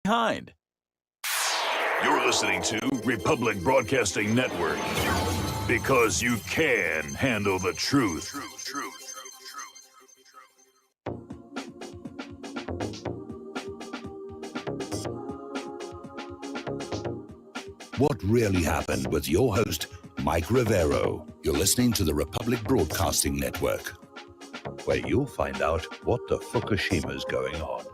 kind. You're listening to Republic Broadcasting Network, because you can handle the truth. What really happened with your host, Mike Rivero. You're listening to the Republic Broadcasting Network, where you'll find out what the Fukushima's going on.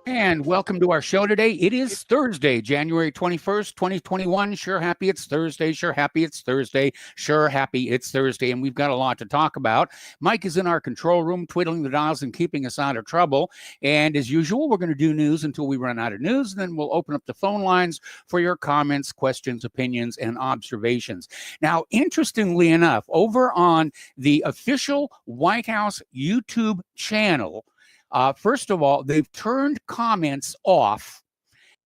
And welcome to our show today. It is Thursday, January 21st, 2021. Sure happy it's Thursday. Sure happy it's Thursday. Sure happy it's Thursday. And we've got a lot to talk about. Mike is in our control room, twiddling the dials and keeping us out of trouble. And as usual, we're going to do news until we run out of news. And then we'll open up the phone lines for your comments, questions, opinions, and observations. Now, interestingly enough, over on the official White House YouTube channel, first of all, they've turned comments off,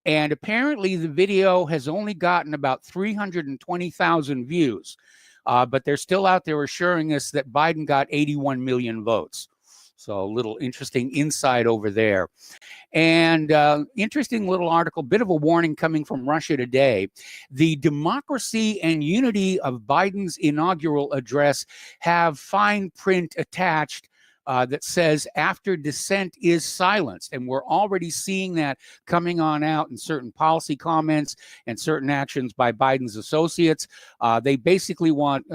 and apparently the video has only gotten about 320,000 views, but they're still out there assuring us that Biden got 81 million votes. So a little interesting insight over there. And interesting little article, bit of a warning coming from Russia Today. The democracy and unity of Biden's inaugural address have fine print attached that says after dissent is silenced. And we're already seeing that coming on out in certain policy comments and certain actions by Biden's associates. They basically want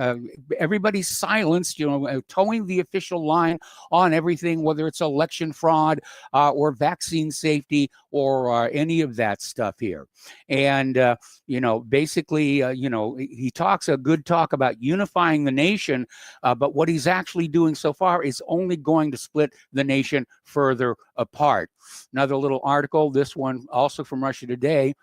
everybody silenced, towing the official line on everything, whether it's election fraud or vaccine safety or any of that stuff here. And, basically, he talks a good talk about unifying the nation, but what he's actually doing so far is only going to split the nation further apart. Another little article, this one also from Russia Today.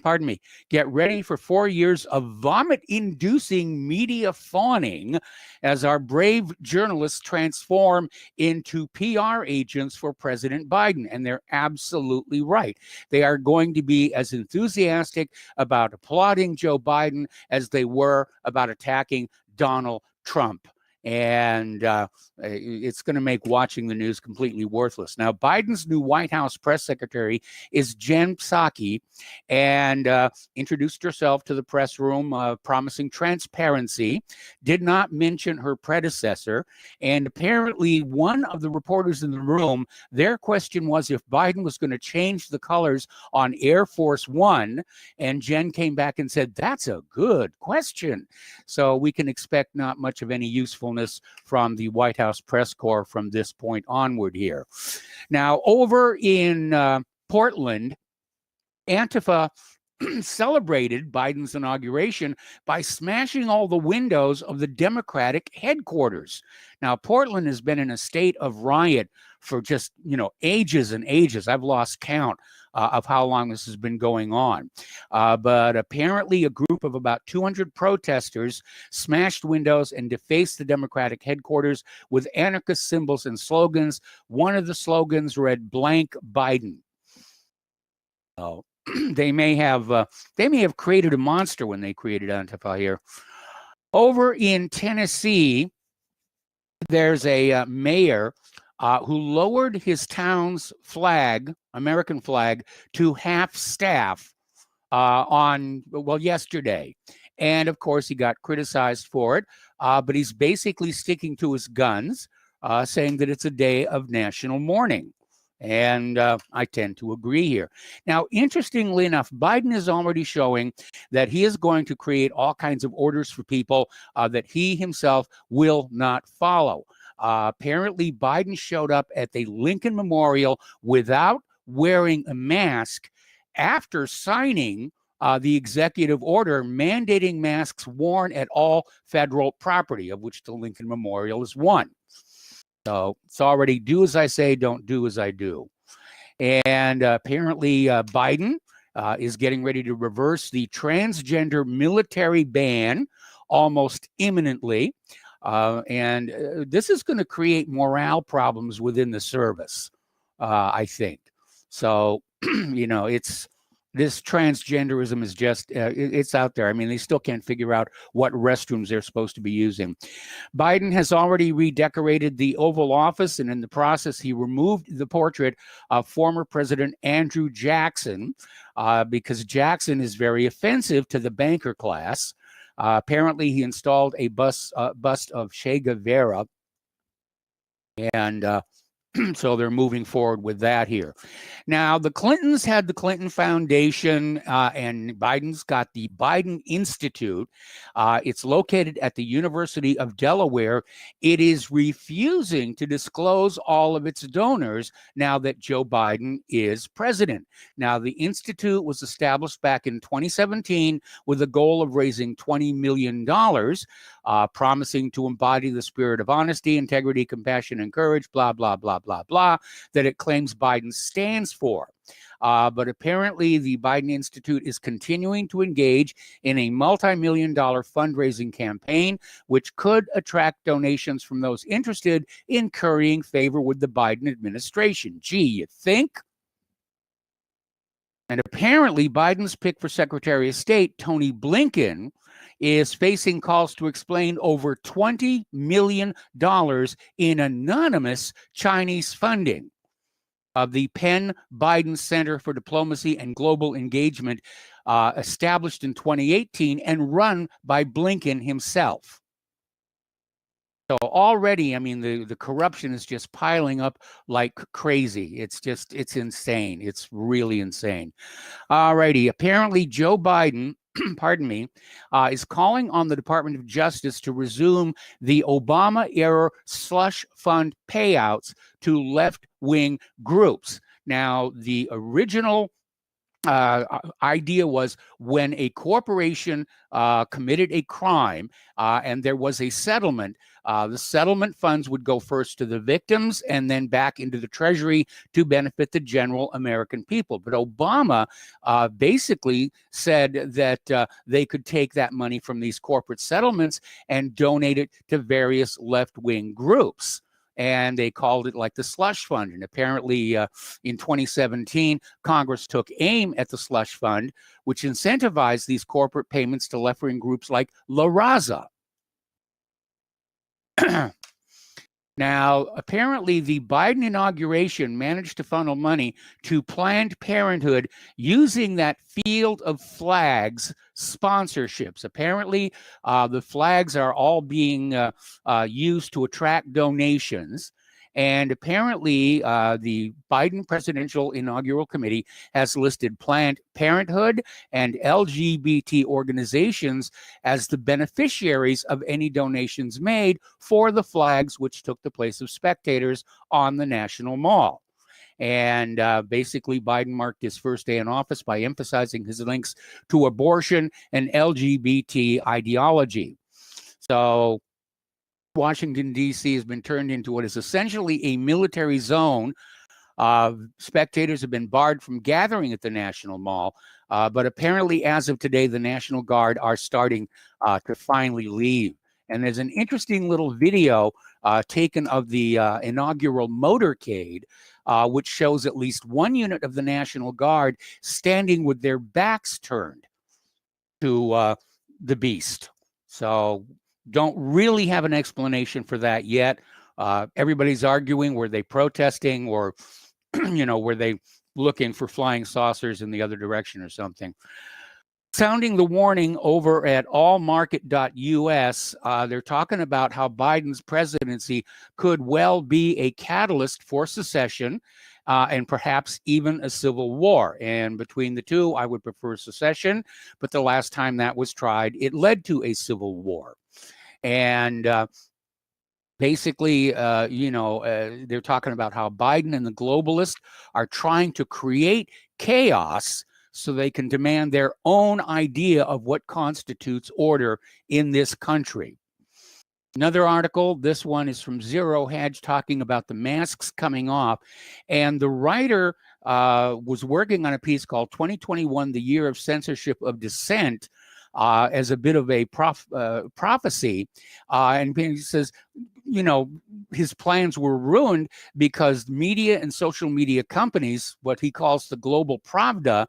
Pardon me. Get ready for 4 years of vomit-inducing media fawning as our brave journalists transform into PR agents for President Biden. And they're absolutely right. They are going to be as enthusiastic about applauding Joe Biden as they were about attacking Donald Trump. And it's going to make watching the news completely worthless. Now, Biden's new White House press secretary is Jen Psaki, and introduced herself to the press room, promising transparency, did not mention her predecessor. And apparently one of the reporters in the room, their question was if Biden was going to change the colors on Air Force One. And Jen came back and said, that's a good question. So we can expect not much of any usefulness from the White House press corps from this point onward here. Now, over in Portland, Antifa celebrated Biden's inauguration by smashing all the windows of the Democratic headquarters. Now, Portland has been in a state of riot for just, ages and ages. I've lost count of how long this has been going on. But apparently a group of about 200 protesters smashed windows and defaced the Democratic headquarters with anarchist symbols and slogans. One of the slogans read "blank Biden." Oh, they may have created a monster when they created Antifa here. Over in Tennessee, there's a mayor who lowered his town's flag, American flag, to half staff yesterday. And of course, he got criticized for it, but he's basically sticking to his guns, saying that it's a day of national mourning. And I tend to agree here. Now, interestingly enough, Biden is already showing that he is going to create all kinds of orders for people that he himself will not follow. Apparently, Biden showed up at the Lincoln Memorial without wearing a mask after signing the executive order mandating masks worn at all federal property, of which the Lincoln Memorial is one. So it's already do as I say, don't do as I do. And apparently Biden is getting ready to reverse the transgender military ban almost imminently. And this is going to create morale problems within the service, I think. So, it's this transgenderism is just, it's out there. I mean, they still can't figure out what restrooms they're supposed to be using. Biden has already redecorated the Oval Office, and in the process, he removed the portrait of former President Andrew Jackson because Jackson is very offensive to the banker class. Apparently, he installed a bust of Che Guevara, and so they're moving forward with that here. Now, the Clintons had the Clinton Foundation, and Biden's got the Biden Institute. It's located at the University of Delaware. It is refusing to disclose all of its donors now that Joe Biden is president. Now, the Institute was established back in 2017 with a goal of raising $20 million, promising to embody the spirit of honesty, integrity, compassion, and courage, blah, blah, blah, blah, blah, that it claims Biden stands for. But apparently the Biden Institute is continuing to engage in a multi-million-dollar fundraising campaign, which could attract donations from those interested in currying favor with the Biden administration. Gee, you think? And apparently Biden's pick for Secretary of State, Tony Blinken, is facing calls to explain over $20 million in anonymous Chinese funding of the Penn Biden Center for Diplomacy and Global Engagement, established in 2018 and run by Blinken himself. So already, I mean, the corruption is just piling up like crazy. It's insane. It's really insane. All righty. Apparently, Joe Biden, pardon me, is calling on the Department of Justice to resume the Obama-era slush fund payouts to left-wing groups. Now, the original idea was when a corporation committed a crime and there was a settlement, the settlement funds would go first to the victims and then back into the Treasury to benefit the general American people. But Obama basically said that they could take that money from these corporate settlements and donate it to various left-wing groups. And they called it like the slush fund. And apparently in 2017, Congress took aim at the slush fund, which incentivized these corporate payments to left-wing groups like La Raza. Now, apparently the Biden inauguration managed to funnel money to Planned Parenthood using that field of flags sponsorships. Apparently, the flags are all being used to attract donations. And apparently, the Biden Presidential Inaugural Committee has listed Planned Parenthood and LGBT organizations as the beneficiaries of any donations made for the flags, which took the place of spectators on the National Mall. And basically, Biden marked his first day in office by emphasizing his links to abortion and LGBT ideology. So Washington, D.C. has been turned into what is essentially a military zone. Spectators have been barred from gathering at the National Mall, but apparently as of today, the National Guard are starting to finally leave. And there's an interesting little video taken of the inaugural motorcade, which shows at least one unit of the National Guard standing with their backs turned to the beast. So don't really have an explanation for that yet. Everybody's arguing, were they protesting or, were they looking for flying saucers in the other direction or something? Sounding the warning over at allmarket.us, they're talking about how Biden's presidency could well be a catalyst for secession and perhaps even a civil war. And between the two, I would prefer secession, but the last time that was tried, it led to a civil war. And basically, they're talking about how Biden and the globalists are trying to create chaos so they can demand their own idea of what constitutes order in this country. Another article, this one is from Zero Hedge, talking about the masks coming off. And the writer was working on a piece called 2021, the Year of Censorship of Dissent, as a bit of a prophecy. And he says, you know, his plans were ruined because media and social media companies, what he calls the global Pravda,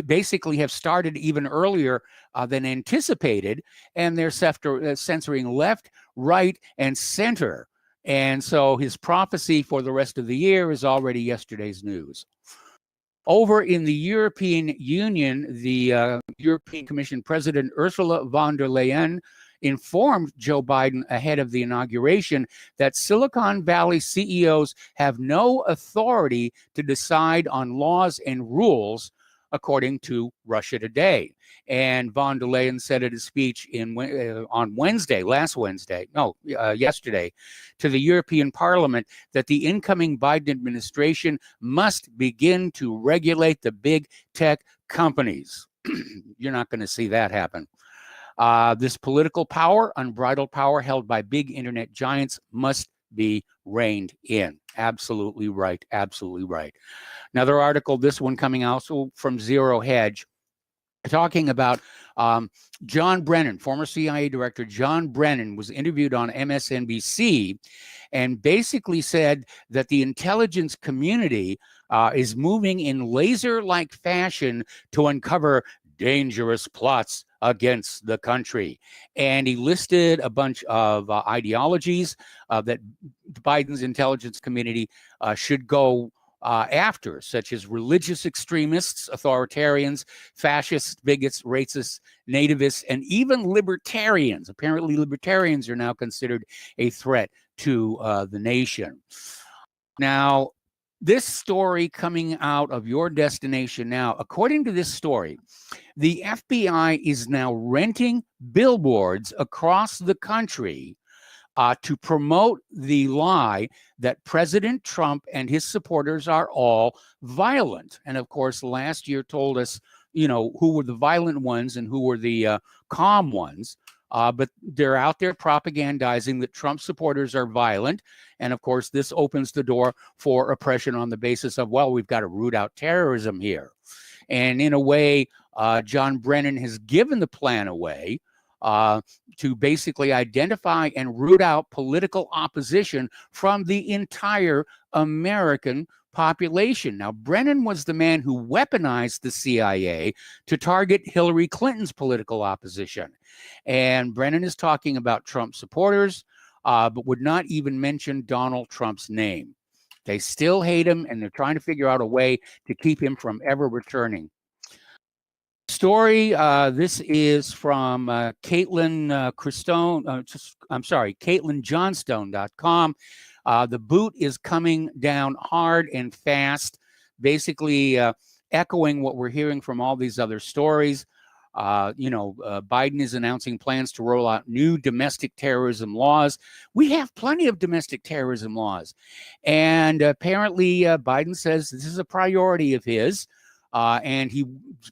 basically have started even earlier than anticipated, and they're censoring left, right, and center. And so his prophecy for the rest of the year is already yesterday's news. Over in the European Union, the European Commission President Ursula von der Leyen informed Joe Biden ahead of the inauguration that Silicon Valley CEOs have no authority to decide on laws and rules, according to Russia Today. And von der Leyen said in a speech on yesterday, to the European Parliament that the incoming Biden administration must begin to regulate the big tech companies. You're not going to see that happen. This political power, unbridled power held by big internet giants, must be reined in. Absolutely right. Absolutely right. Another article, this one coming also from Zero Hedge, talking about John Brennan, former CIA director John Brennan, was interviewed on MSNBC and basically said that the intelligence community is moving in laser-like fashion to uncover dangerous plots against the country. And he listed a bunch of ideologies that Biden's intelligence community should go after, such as religious extremists, authoritarians, fascists, bigots, racists, nativists, and even libertarians. Apparently, libertarians are now considered a threat to the nation. Now, this story coming out of Your Destination Now, according to this story, the FBI is now renting billboards across the country to promote the lie that President Trump and his supporters are all violent. And of course, last year told us, you know, who were the violent ones and who were the calm ones. But they're out there propagandizing that Trump supporters are violent. And of course, this opens the door for oppression on the basis of, well, we've got to root out terrorism here. And in a way, John Brennan has given the plan away to basically identify and root out political opposition from the entire American population. Now, Brennan was the man who weaponized the CIA to target Hillary Clinton's political opposition. And Brennan is talking about Trump supporters, but would not even mention Donald Trump's name. They still hate him, and they're trying to figure out a way to keep him from ever returning. Story, this is from CaitlinJohnstone.com. The boot is coming down hard and fast, basically echoing what we're hearing from all these other stories. Biden is announcing plans to roll out new domestic terrorism laws. We have plenty of domestic terrorism laws. And apparently Biden says this is a priority of his. And he's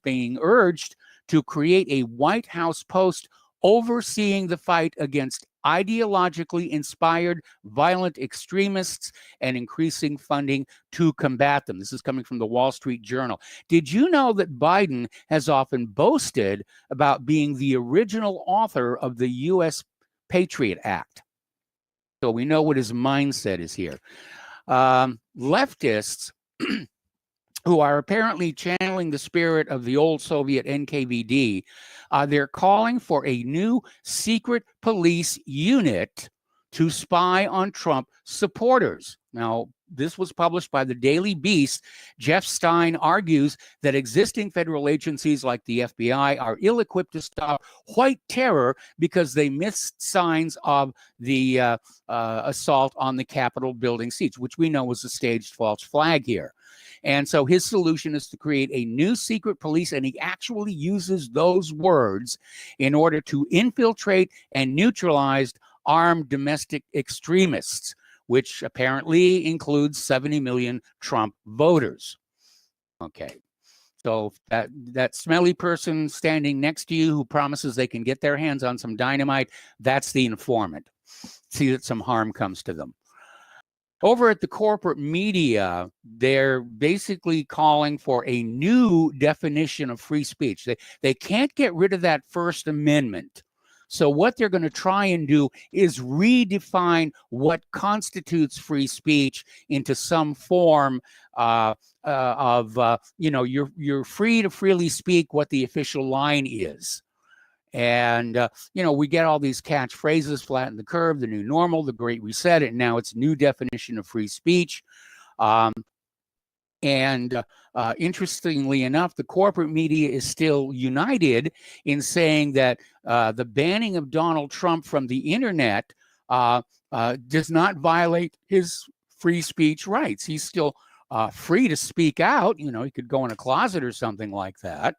being urged to create a White House post overseeing the fight against ideologically inspired violent extremists and increasing funding to combat them. This is coming from the Wall Street Journal. Did you know that Biden has often boasted about being the original author of the U.S. Patriot Act? So we know what his mindset is here. Leftists who are apparently channeling the spirit of the old Soviet NKVD, they're calling for a new secret police unit to spy on Trump supporters. Now, this was published by the Daily Beast. Jeff Stein argues that existing federal agencies like the FBI are ill-equipped to stop white terror because they missed signs of the assault on the Capitol building seats, which we know was a staged false flag here. And so his solution is to create a new secret police, and he actually uses those words in order to infiltrate and neutralize armed domestic extremists, which apparently includes 70 million Trump voters. Okay, so that smelly person standing next to you who promises they can get their hands on some dynamite, that's the informant. See that some harm comes to them. Over at the corporate media, they're basically calling for a new definition of free speech. They can't get rid of that First Amendment. So what they're going to try and do is redefine what constitutes free speech into some form of you're free to freely speak what the official line is. And, we get all these catchphrases: flatten the curve, the new normal, the great reset, and now it's new definition of free speech. Interestingly enough, the corporate media is still united in saying that the banning of Donald Trump from the internet does not violate his free speech rights. He's still free to speak out. He could go in a closet or something like that.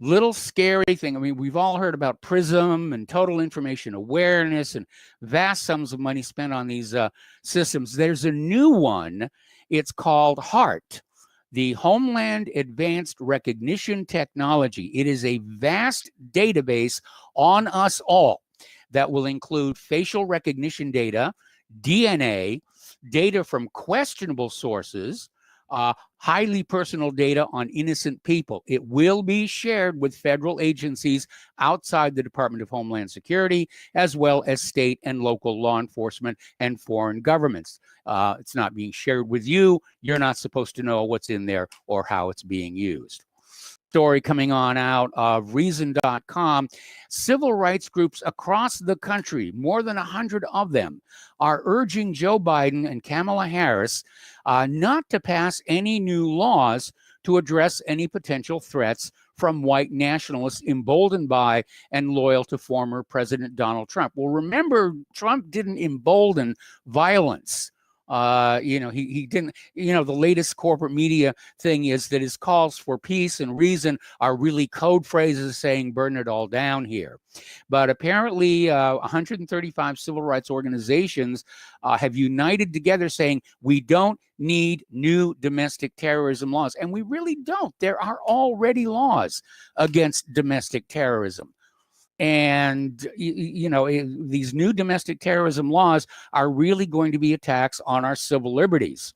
Little scary thing. I mean, we've all heard about PRISM and total information awareness and vast sums of money spent on these systems. There's a new one. It's called HART, the Homeland Advanced Recognition Technology. It is a vast database on us all that will include facial recognition data, DNA, data from questionable sources, highly personal data on innocent people. It will be shared with federal agencies outside the Department of Homeland Security, as well as state and local law enforcement and foreign governments. It's not being shared with you. You're not supposed to know what's in there or how it's being used. Story coming on out of Reason.com. Civil rights groups across the country, more than 100 of them, are urging Joe Biden and Kamala Harris not to pass any new laws to address any potential threats from white nationalists emboldened by and loyal to former President Donald Trump. Well, remember, Trump didn't embolden violence. He didn't, the latest corporate media thing is that his calls for peace and reason are really code phrases saying burn it all down here. But apparently 135 civil rights organizations have united together saying we don't need new domestic terrorism laws. And we really don't. There are already laws against domestic terrorism. And, these new domestic terrorism laws are really going to be attacks on our civil liberties.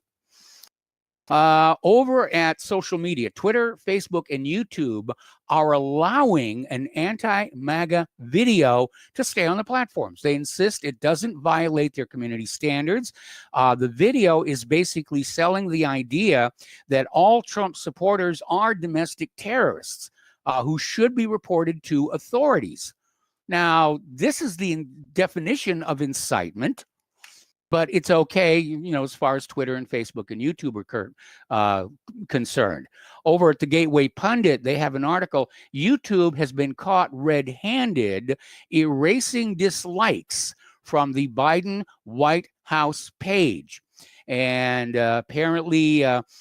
Over at social media, Twitter, Facebook, and YouTube are allowing an anti-MAGA video to stay on the platforms. They insist it doesn't violate their community standards. The video is basically selling the idea that all Trump supporters are domestic terrorists who should be reported to authorities. Now, this is the definition of incitement, but it's okay, as far as Twitter and Facebook and YouTube are concerned. Over at the Gateway Pundit, they have an article: YouTube has been caught red-handed erasing dislikes from the Biden White House page. And apparently, during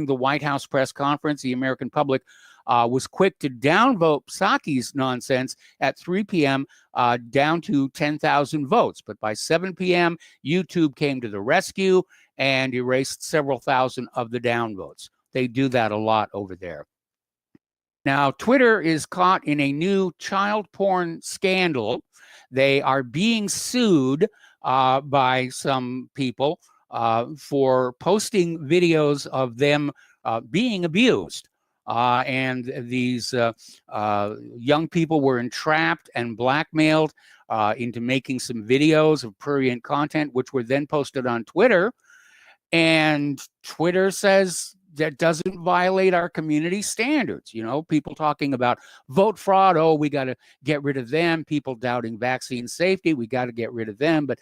the White House press conference, the American public was quick to downvote Psaki's nonsense at 3 p.m. Down to 10,000 votes. But by 7 p.m., YouTube came to the rescue and erased several thousand of the downvotes. They do that a lot over there. Now, Twitter is caught in a new child porn scandal. They are being sued by some people for posting videos of them being abused. And these young people were entrapped and blackmailed into making some videos of prurient content, which were then posted on Twitter. And Twitter says that doesn't violate our community standards. People talking about vote fraud. Oh, we got to get rid of them. People doubting vaccine safety. We got to get rid of them. But,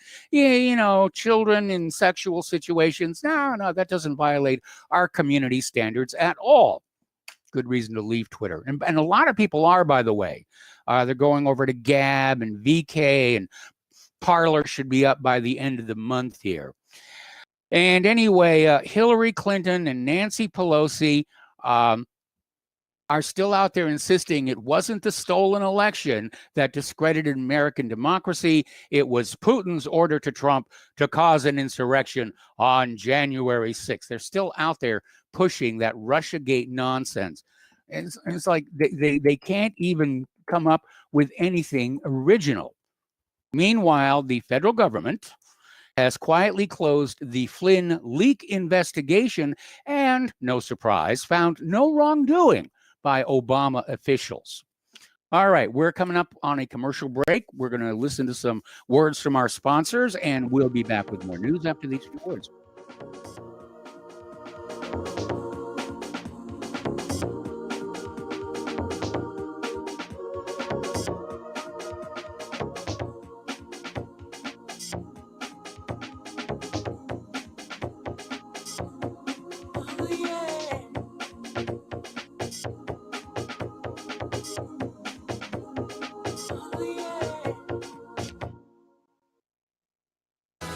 children in sexual situations. No, that doesn't violate our community standards at all. Good reason to leave Twitter. And a lot of people are, by the way. They're going over to Gab and VK, and Parler should be up by the end of the month here. And anyway, Hillary Clinton and Nancy Pelosi are still out there insisting it wasn't the stolen election that discredited American democracy. It was Putin's order to Trump to cause an insurrection on January 6th. They're still out there pushing that Russiagate nonsense. And it's like they can't even come up with anything original. Meanwhile, the federal government has quietly closed the Flynn leak investigation and, no surprise, found no wrongdoing by Obama officials. All right, we're coming up on a commercial break. We're going to listen to some words from our sponsors, and we'll be back with more news after these few words.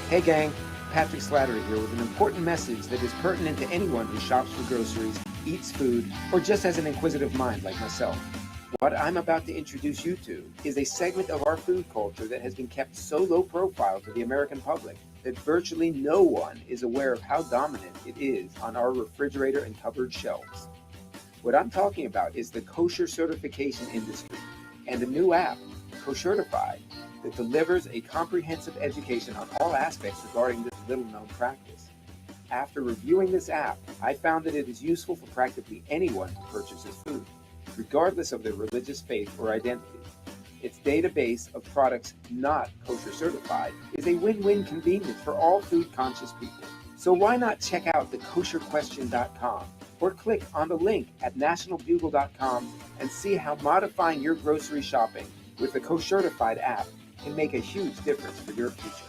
Hey gang, Patrick Slattery here with an important message that is pertinent to anyone who shops for groceries, eats food, or just has an inquisitive mind like myself. What I'm about to introduce you to is a segment of our food culture that has been kept so low profile to the American public that virtually no one is aware of how dominant it is on our refrigerator and cupboard shelves. What I'm talking about is the kosher certification industry and a new app, Koshertified, that delivers a comprehensive education on all aspects regarding this little-known practice. After reviewing this app, I found that it is useful for practically anyone who purchases food, regardless of their religious faith or identity. Its database of products not kosher certified is a win-win convenience for all food-conscious people. So why not check out the kosherquestion.com or click on the link at nationalbugle.com and see how modifying your grocery shopping with the Koshertified app can make a huge difference for your future.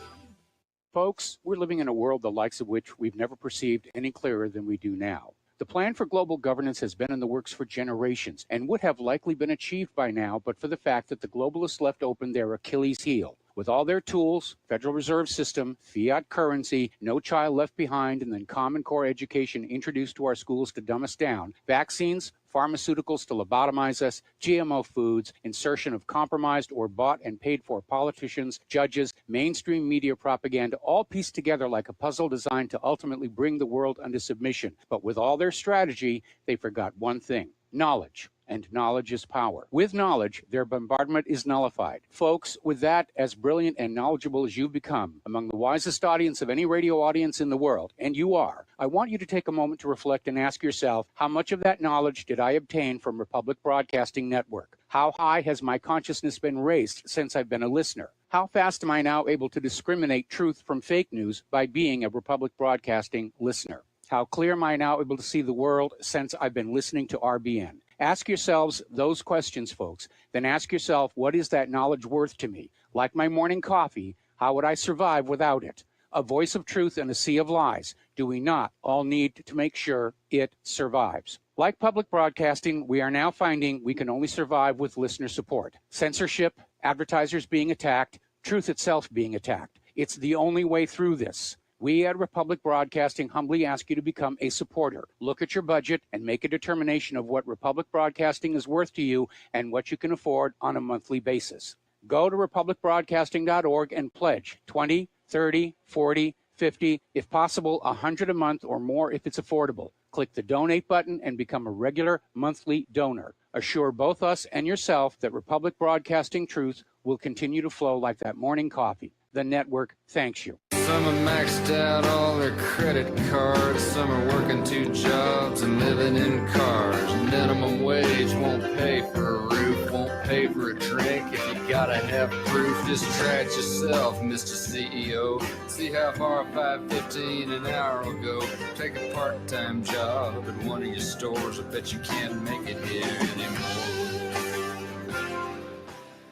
Folks, we're living in a world the likes of which we've never perceived any clearer than we do now. The plan for global governance has been in the works for generations and would have likely been achieved by now but for the fact that the globalists left open their Achilles heel. With all their tools, Federal Reserve System, fiat currency, no child left behind, and then Common Core education introduced to our schools to dumb us down, vaccines, pharmaceuticals to lobotomize us, GMO foods, insertion of compromised or bought and paid for politicians, judges, mainstream media propaganda, all pieced together like a puzzle designed to ultimately bring the world under submission. But with all their strategy, they forgot one thing: knowledge. And knowledge is power. With knowledge, their bombardment is nullified. Folks, with that, as brilliant and knowledgeable as you've become, among the wisest audience of any radio audience in the world, and you are, I want you to take a moment to reflect and ask yourself, how much of that knowledge did I obtain from Republic Broadcasting Network? How high has my consciousness been raised since I've been a listener? How fast am I now able to discriminate truth from fake news by being a Republic Broadcasting listener? How clear am I now able to see the world since I've been listening to RBN? Ask yourselves those questions, folks. Then ask yourself, what is that knowledge worth to me? Like my morning coffee, how would I survive without it? A voice of truth in a sea of lies. Do we not all need to make sure it survives? Like public broadcasting, we are now finding we can only survive with listener support. Censorship, advertisers being attacked, truth itself being attacked. It's the only way through this. We at Republic Broadcasting humbly ask you to become a supporter. Look at your budget and make a determination of what Republic Broadcasting is worth to you and what you can afford on a monthly basis. Go to republicbroadcasting.org and pledge 20, 30, 40, 50, if possible, 100 a month or more if it's affordable. Click the donate button and become a regular monthly donor. Assure both us and yourself that Republic Broadcasting truth will continue to flow like that morning coffee. The network thanks you. Some have maxed out all their credit cards. Some are working 2 jobs and living in cars. Minimum wage won't pay for a roof, won't pay for a drink. If you gotta have proof, just try it yourself, Mr. CEO. See how far $5.15 an hour will go. Take a part-time job at one of your stores. I bet you can't make it here anymore.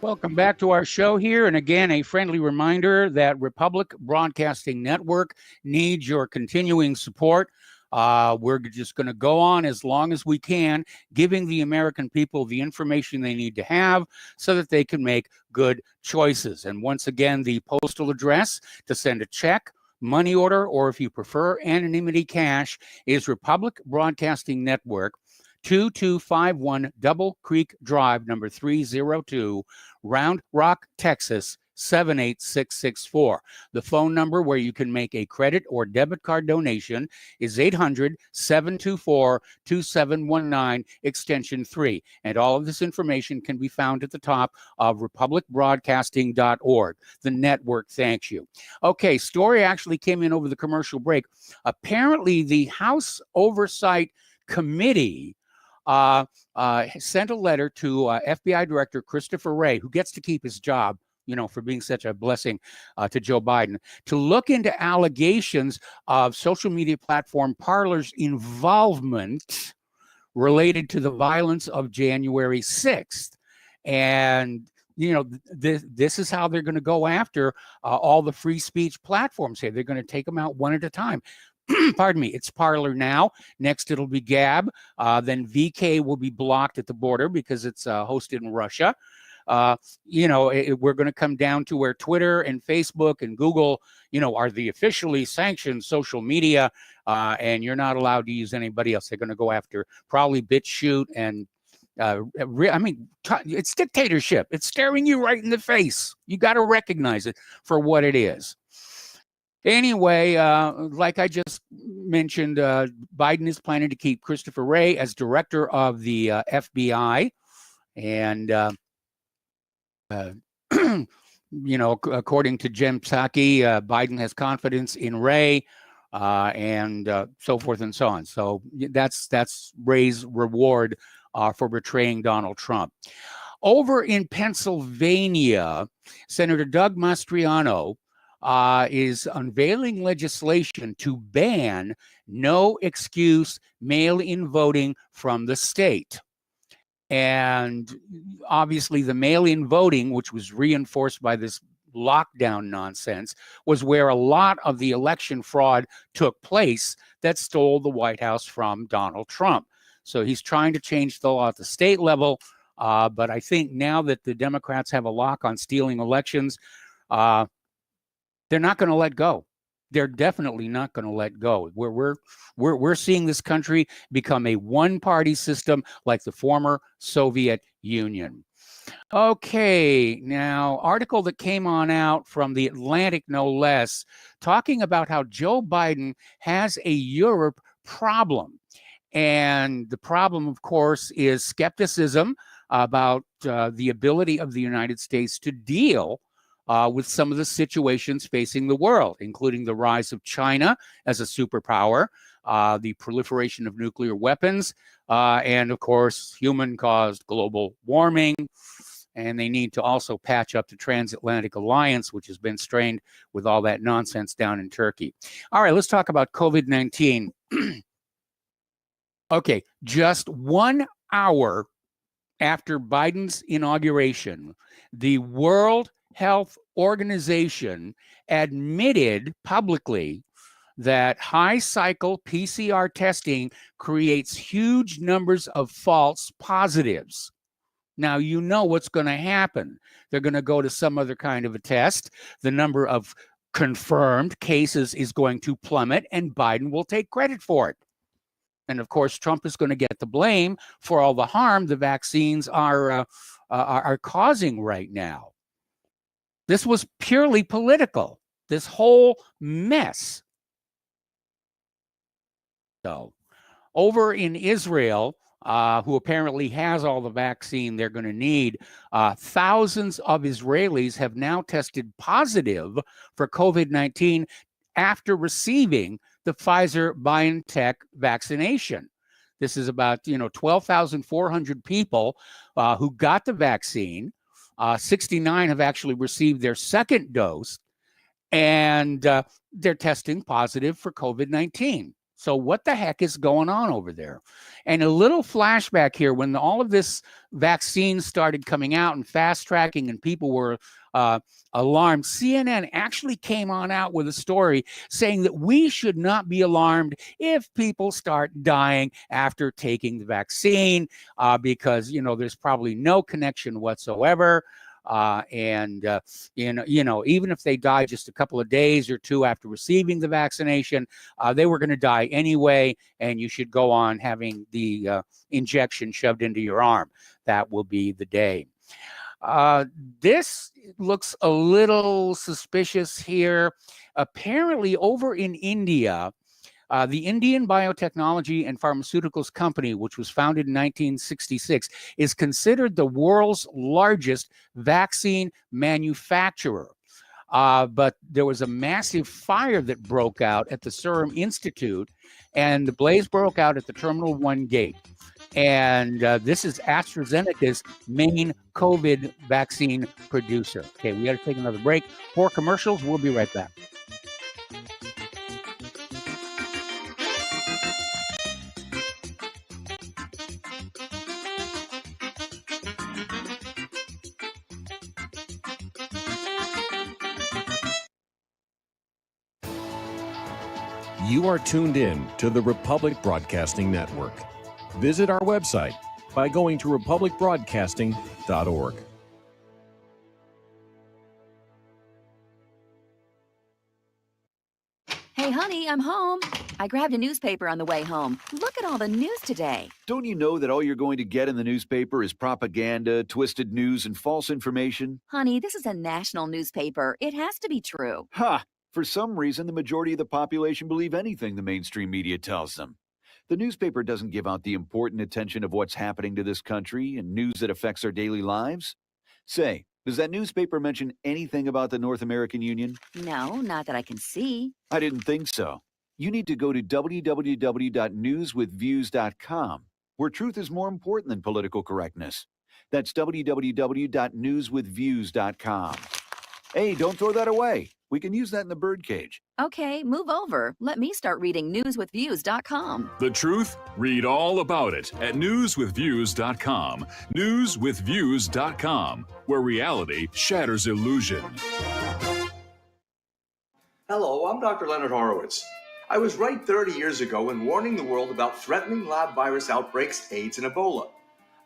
Welcome back to our show here. And again, a friendly reminder that Republic Broadcasting Network needs your continuing support. We're just going to go on as long as we can, giving the American people the information they need to have so that they can make good choices. And once again, the postal address to send a check, money order, or if you prefer anonymity cash, is Republic Broadcasting Network, 2251 Double Creek Drive, number 302, Round Rock, Texas, 78664. The phone number where you can make a credit or debit card donation is 800-724-2719, extension 3. And all of this information can be found at the top of republicbroadcasting.org. The network thanks you. Okay, story actually came in over the commercial break. Apparently, the House Oversight Committee sent a letter to FBI Director Christopher Wray, who gets to keep his job, for being such a blessing to Joe Biden, to look into allegations of social media platform Parler's involvement related to the violence of January 6th. And, this is how they're going to go after all the free speech platforms here. They're going to take them out one at a time. Pardon me, it's Parler now. Next, it'll be Gab. Then VK will be blocked at the border because it's hosted in Russia. We're going to come down to where Twitter and Facebook and Google, are the officially sanctioned social media, and you're not allowed to use anybody else. They're going to go after probably BitChute and it's dictatorship. It's staring you right in the face. You got to recognize it for what it is. Anyway, like I just mentioned, Biden is planning to keep Christopher Wray as director of the FBI. And, according to Jen Psaki, Biden has confidence in Wray and so forth and so on. So that's Wray's reward for betraying Donald Trump. Over in Pennsylvania, Senator Doug Mastriano is unveiling legislation to ban no excuse mail-in voting from the state. And obviously the mail-in voting, which was reinforced by this lockdown nonsense, was where a lot of the election fraud took place that stole the White House from Donald Trump. So he's trying to change the law at the state level. But I think now that the Democrats have a lock on stealing elections, they're not going to let go. They're definitely not going to let go. We're seeing this country become a one-party system like the former Soviet Union. Okay, now, article that came on out from The Atlantic, no less, talking about how Joe Biden has a Europe problem. And the problem, of course, is skepticism about the ability of the United States to deal with some of the situations facing the world, including the rise of China as a superpower, the proliferation of nuclear weapons, and, of course, human-caused global warming. And they need to also patch up the transatlantic alliance, which has been strained with all that nonsense down in Turkey. All right, let's talk about COVID-19. Okay, just 1 hour after Biden's inauguration, the World Health Organization admitted publicly that high cycle PCR testing creates huge numbers of false positives. Now, you know what's going to happen. They're going to go to some other kind of a test. The number of confirmed cases is going to plummet, and Biden will take credit for it. And of course, Trump is going to get the blame for all the harm the vaccines are causing right now. This was purely political, this whole mess. So, over in Israel, who apparently has all the vaccine they're going to need, thousands of Israelis have now tested positive for COVID-19 after receiving the Pfizer-BioNTech vaccination. This is about 12,400 people who got the vaccine. 69 have actually received their second dose, and they're testing positive for COVID-19. So what the heck is going on over there? And a little flashback here, when all of this vaccine started coming out and fast tracking and people were alarmed, CNN actually came on out with a story saying that we should not be alarmed if people start dying after taking the vaccine because, there's probably no connection whatsoever. Even if they die just a couple of days or two after receiving the vaccination, they were going to die anyway, and you should go on having the injection shoved into your arm. That will be the day. This looks a little suspicious here. Apparently, over in India, the Indian Biotechnology and Pharmaceuticals Company, which was founded in 1966, is considered the world's largest vaccine manufacturer. But there was a massive fire that broke out at the Serum Institute, and the blaze broke out at the Terminal 1 gate. And this is AstraZeneca's main COVID vaccine producer. Okay, we got to take another break. 4 commercials. We'll be right back. You are tuned in to the Republic Broadcasting Network. Visit our website by going to republicbroadcasting.org. Hey, honey, I'm home. I grabbed a newspaper on the way home. Look at all the news today. Don't you know that all you're going to get in the newspaper is propaganda, twisted news, and false information? Honey, this is a national newspaper. It has to be true. Ha! For some reason, the majority of the population believe anything the mainstream media tells them. The newspaper doesn't give out the important attention of what's happening to this country and news that affects our daily lives. Say, does that newspaper mention anything about the North American Union? No, not that I can see. I didn't think so. You need to go to www.newswithviews.com, where truth is more important than political correctness. That's www.newswithviews.com. Hey, don't throw that away. We can use that in the birdcage. Okay, move over. Let me start reading newswithviews.com. The truth? Read all about it at newswithviews.com. Newswithviews.com, where reality shatters illusion. Hello, I'm Dr. Leonard Horowitz. I was right 30 years ago in warning the world about threatening lab virus outbreaks, AIDS, and Ebola.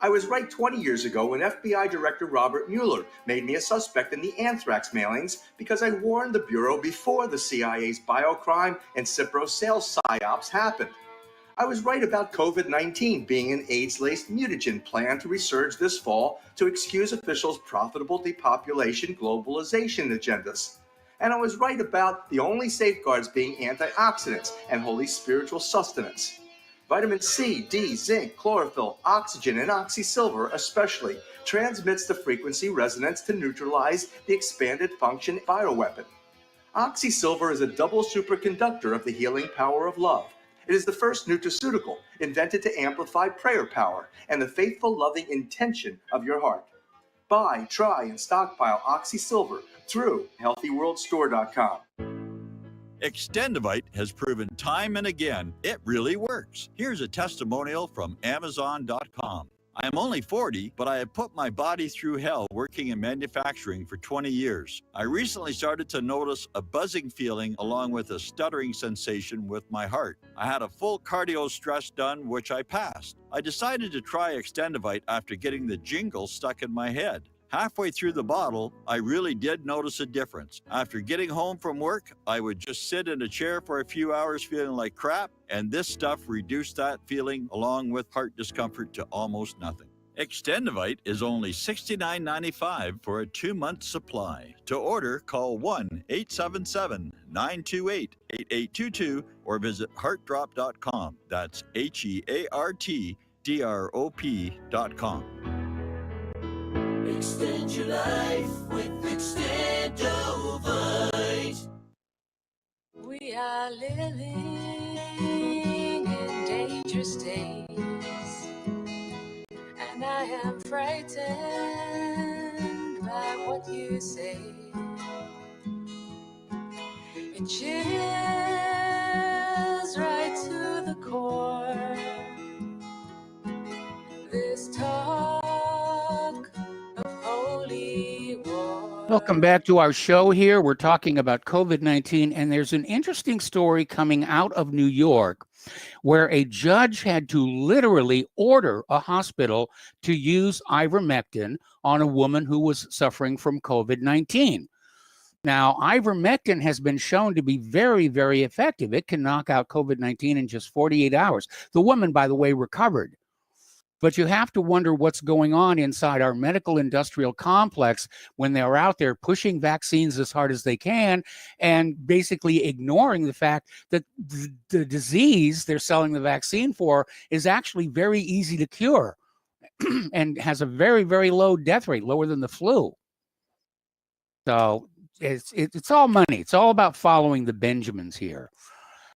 I was right 20 years ago when FBI Director Robert Mueller made me a suspect in the anthrax mailings because I warned the Bureau before the CIA's biocrime and Cipro sales psyops happened. I was right about COVID-19 being an AIDS-laced mutagen planned to resurge this fall to excuse officials' profitable depopulation globalization agendas. And I was right about the only safeguards being antioxidants and holy spiritual sustenance. Vitamin C, D, zinc, chlorophyll, oxygen, and oxysilver especially transmits the frequency resonance to neutralize the expanded function bioweapon. Oxysilver is a double superconductor of the healing power of love. It is the first nutraceutical invented to amplify prayer power and the faithful, loving intention of your heart. Buy, try, and stockpile Oxysilver through HealthyWorldStore.com. Extendivite has proven time and again it really works. Here's a testimonial from Amazon.com. I am only 40, but I have put my body through hell working in manufacturing for 20 years. I recently started to notice a buzzing feeling along with a stuttering sensation with my heart. I had a full cardio stress done, which I passed. I decided to try Extendivite after getting the jingle stuck in my head. Halfway through the bottle, I really did notice a difference. After getting home from work, I would just sit in a chair for a few hours feeling like crap, and this stuff reduced that feeling along with heart discomfort to almost nothing. Extendivite is only $69.95 for a 2-month supply. To order, call 1-877-928-8822 or visit heartdrop.com. That's HEARTDROP.com. Extend your life with Extendovite. We are living in dangerous days, and I am frightened by what you say. It chills right to the core. This talk of holy war. Welcome back to our show here. We're talking about COVID-19, and there's an interesting story coming out of New York where a judge had to literally order a hospital to use ivermectin on a woman who was suffering from COVID-19. Now, ivermectin has been shown to be very, very effective. It can knock out COVID-19 in just 48 hours. The woman, by the way, recovered. But you have to wonder what's going on inside our medical industrial complex when they're out there pushing vaccines as hard as they can and basically ignoring the fact that the disease they're selling the vaccine for is actually very easy to cure and has a very, very low death rate, lower than the flu. So it's all money. It's all about following the Benjamins here.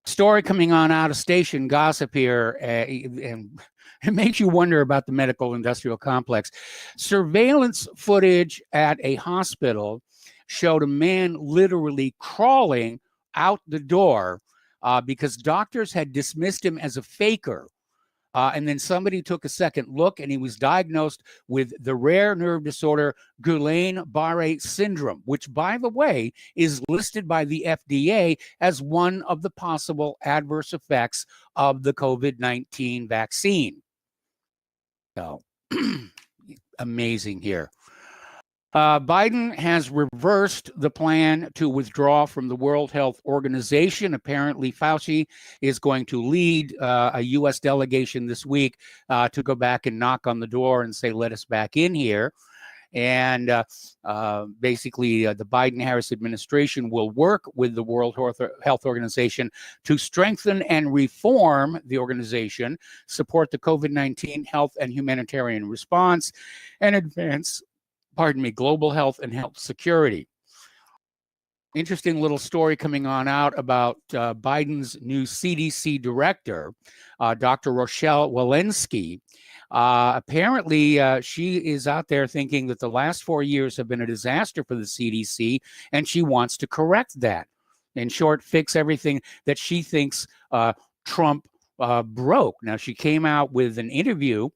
Story coming on out of station gossip here, and it makes you wonder about the medical industrial complex. Surveillance footage at a hospital showed a man literally crawling out the door because doctors had dismissed him as a faker. And then somebody took a second look, and he was diagnosed with the rare nerve disorder Guillain-Barré syndrome, which, by the way, is listed by the FDA as one of the possible adverse effects of the COVID-19 vaccine. So, amazing here. Biden has reversed the plan to withdraw from the World Health Organization. Apparently, Fauci is going to lead a U.S. delegation this week to go back and knock on the door and say, let us back in here. And basically, the Biden-Harris administration will work with the World Health Organization to strengthen and reform the organization, support the COVID-19 health and humanitarian response, and advance global health and health security. Interesting little story coming on out about Biden's new CDC director, Dr. Rochelle Walensky. Apparently, she is out there thinking that the last 4 years have been a disaster for the CDC, and she wants to correct that. In short, fix everything that she thinks Trump broke. Now, she came out with an interview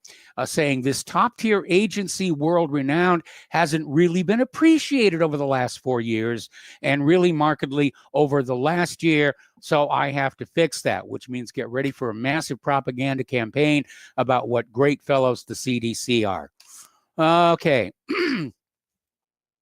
saying this top-tier agency, world-renowned, hasn't really been appreciated over the last 4 years and really markedly over the last year. So I have to fix that, which means get ready for a massive propaganda campaign about what great fellows the CDC are. Okay.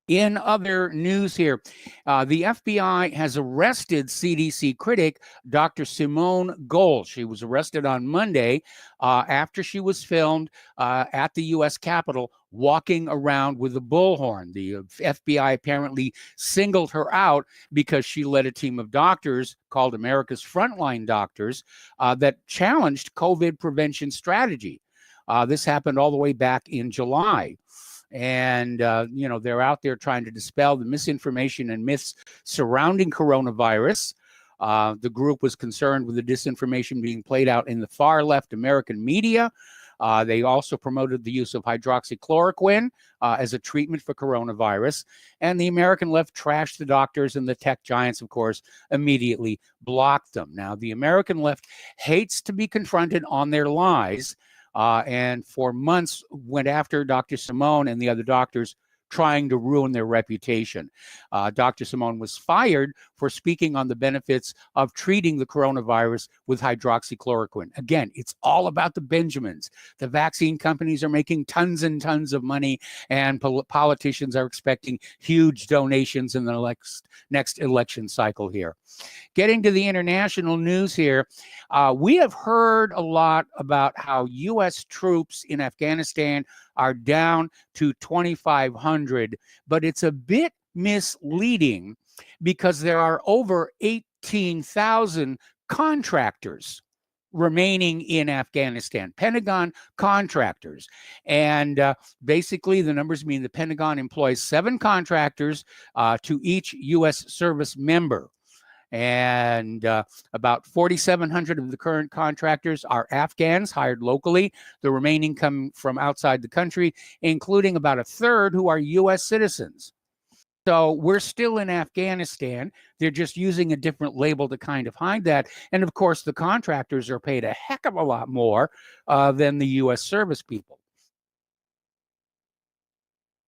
In other news here, the FBI has arrested CDC critic Dr. Simone Gold. She was arrested on Monday after she was filmed at the U.S. Capitol walking around with a bullhorn. The FBI apparently singled her out because she led a team of doctors called America's Frontline Doctors that challenged COVID prevention strategy. This happened all the way back in July. And, they're out there trying to dispel the misinformation and myths surrounding coronavirus. The group was concerned with the disinformation being played out in the far left American media. They also promoted the use of hydroxychloroquine as a treatment for coronavirus. And the American left trashed the doctors, and the tech giants, of course, immediately blocked them. Now, the American left hates to be confronted on their lies. And for months went after Dr. Simone and the other doctors, trying to ruin their reputation. Dr. Simone was fired for speaking on the benefits of treating the coronavirus with hydroxychloroquine. Again, it's all about the Benjamins. The vaccine companies are making tons and tons of money, and politicians are expecting huge donations in the next election cycle here. Getting to the international news here, we have heard a lot about how U.S. troops in Afghanistan are down to 2,500, but it's a bit misleading because there are over 18,000 contractors remaining in Afghanistan, Pentagon contractors. And basically, the numbers mean the Pentagon employs 7 contractors to each U.S. service member. And about 4,700 of the current contractors are Afghans hired locally. The remaining come from outside the country, including about a third who are U.S. citizens. So we're still in Afghanistan. They're just using a different label to kind of hide that. And of course, the contractors are paid a heck of a lot more than the U.S. service people.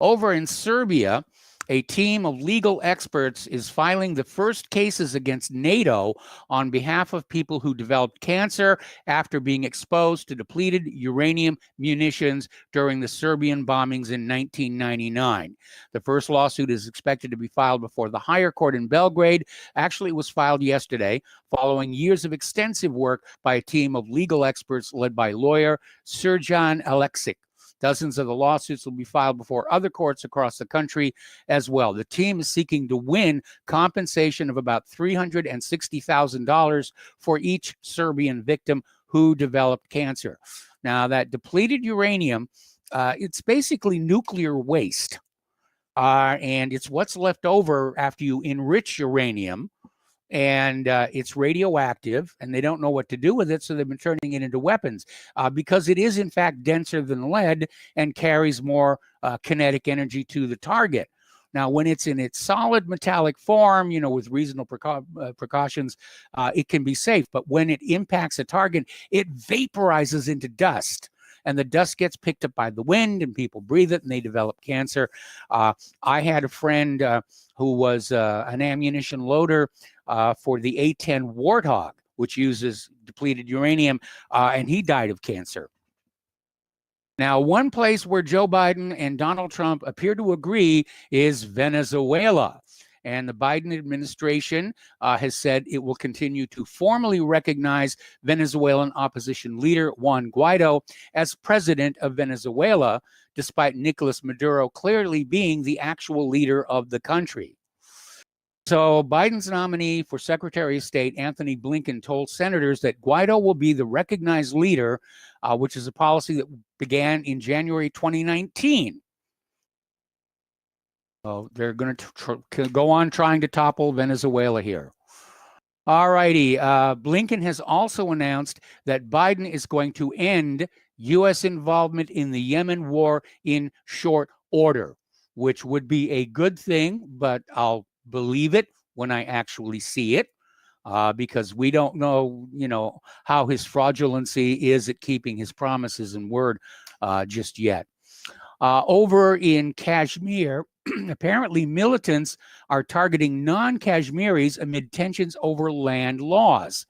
Over in Serbia, a team of legal experts is filing the first cases against NATO on behalf of people who developed cancer after being exposed to depleted uranium munitions during the Serbian bombings in 1999. The first lawsuit is expected to be filed before the higher court in Belgrade. Actually, it was filed yesterday, following years of extensive work by a team of legal experts led by lawyer Srđan Aleksić. Dozens of the lawsuits will be filed before other courts across the country as well. The team is seeking to win compensation of about $360,000 for each Serbian victim who developed cancer. Now, that depleted uranium, it's basically nuclear waste. And it's what's left over after you enrich uranium. and it's radioactive, and they don't know what to do with it, so they've been turning it into weapons because it is, in fact, denser than lead and carries more kinetic energy to the target. Now, when it's in its solid metallic form, with reasonable precautions, it can be safe. But when it impacts a target, it vaporizes into dust. And the dust gets picked up by the wind, and people breathe it, and they develop cancer. I had a friend who was an ammunition loader for the A-10 Warthog, which uses depleted uranium, and he died of cancer. Now, one place where Joe Biden and Donald Trump appear to agree is Venezuela. And the Biden administration has said it will continue to formally recognize Venezuelan opposition leader Juan Guaido as president of Venezuela, despite Nicolas Maduro clearly being the actual leader of the country. So Biden's nominee for Secretary of State, Anthony Blinken, told senators that Guaido will be the recognized leader, which is a policy that began in January 2019. So they're going to go on trying to topple Venezuela here. All righty. Blinken has also announced that Biden is going to end U.S. involvement in the Yemen war in short order, which would be a good thing, but I'll believe it when I actually see it, because we don't know, how his fraudulency is at keeping his promises and word just yet. Over in Kashmir, apparently militants are targeting non-Kashmiris amid tensions over land laws.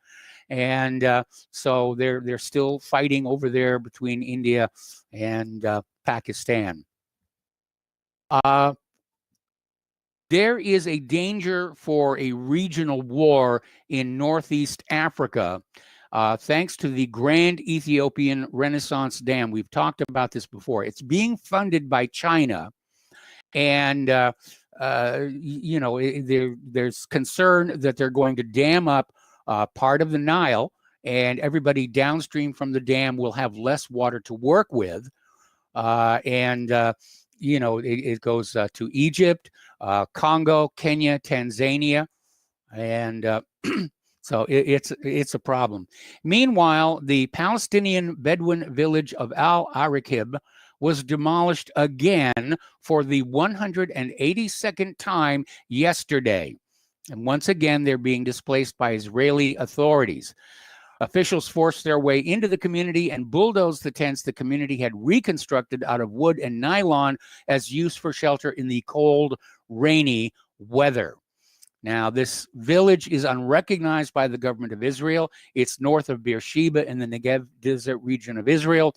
And so they're still fighting over there between India and Pakistan. There is a danger for a regional war in Northeast Africa, thanks to the Grand Ethiopian Renaissance Dam. We've talked about this before. It's being funded by China, and there's concern that they're going to dam up part of the Nile, and everybody downstream from the dam will have less water to work with, it goes to Egypt, Congo, Kenya, Tanzania, and so it's a problem. Meanwhile, the Palestinian Bedouin village of Al-Araqib was demolished again for the 182nd time yesterday. And once again, they're being displaced by Israeli authorities. Officials forced their way into the community and bulldozed the tents the community had reconstructed out of wood and nylon as use for shelter in the cold, rainy weather. Now, this village is unrecognized by the government of Israel. It's north of Beersheba in the Negev desert region of Israel.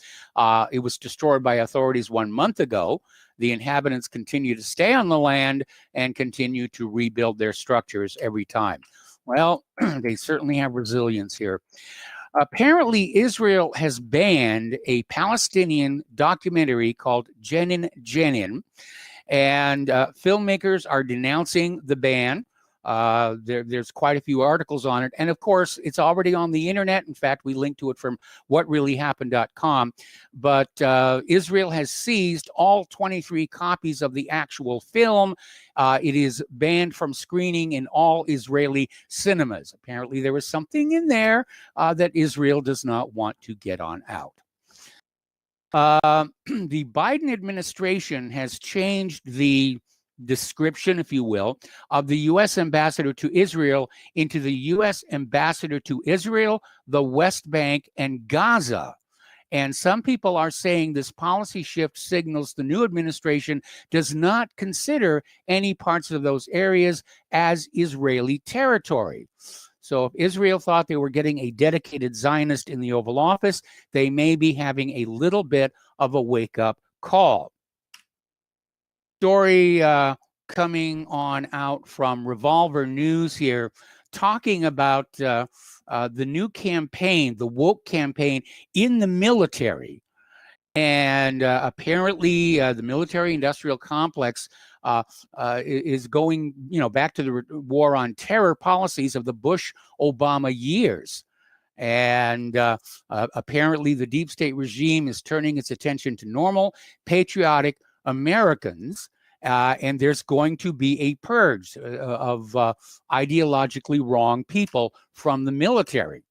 It was destroyed by authorities 1 month ago. The inhabitants continue to stay on the land and continue to rebuild their structures every time. Well, they certainly have resilience here. Apparently, Israel has banned a Palestinian documentary called Jenin Jenin, and filmmakers are denouncing the ban. There's quite a few articles on it. And of course, it's already on the internet. In fact, we linked to it from whatreallyhappened.com. But Israel has seized all 23 copies of the actual film. It is banned from screening in all Israeli cinemas. Apparently, there was something in there that Israel does not want to get on out. The Biden administration has changed the description, if you will, of the U.S. ambassador to Israel into the U.S. ambassador to Israel, the West Bank, and Gaza. And some people are saying this policy shift signals the new administration does not consider any parts of those areas as Israeli territory. So if Israel thought they were getting a dedicated Zionist in the Oval Office, they may be having a little bit of a wake-up call. Story coming on out from Revolver News here, talking about the new campaign, the woke campaign in the military. And apparently the military-industrial complex is going, back to the war on terror policies of the Bush-Obama years. And apparently the deep state regime is turning its attention to normal, patriotic Americans and there's going to be a purge of ideologically wrong people from the military.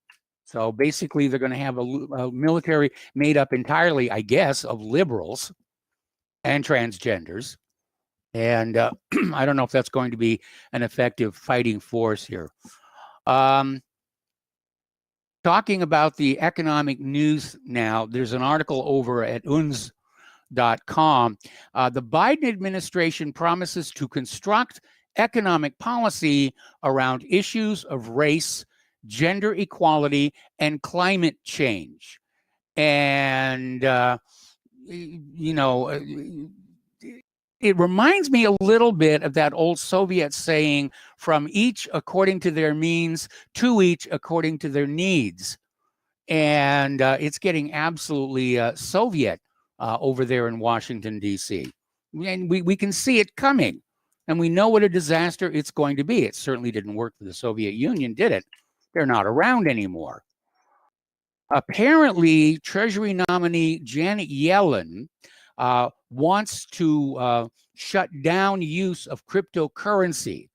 So basically, they're going to have a military made up entirely, I guess, of liberals and transgenders. And I don't know if that's going to be an effective fighting force here. Talking about the economic news now, there's an article over at unz.com. The Biden administration promises to construct economic policy around issues of race, gender equality, and climate change. And, it reminds me a little bit of that old Soviet saying, from each according to their means, to each according to their needs. And it's getting absolutely Soviet over there in Washington, D.C. And we can see it coming. And we know what a disaster it's going to be. It certainly didn't work for the Soviet Union, did it? They're not around anymore. Apparently, Treasury nominee Janet Yellen wants to shut down use of cryptocurrency.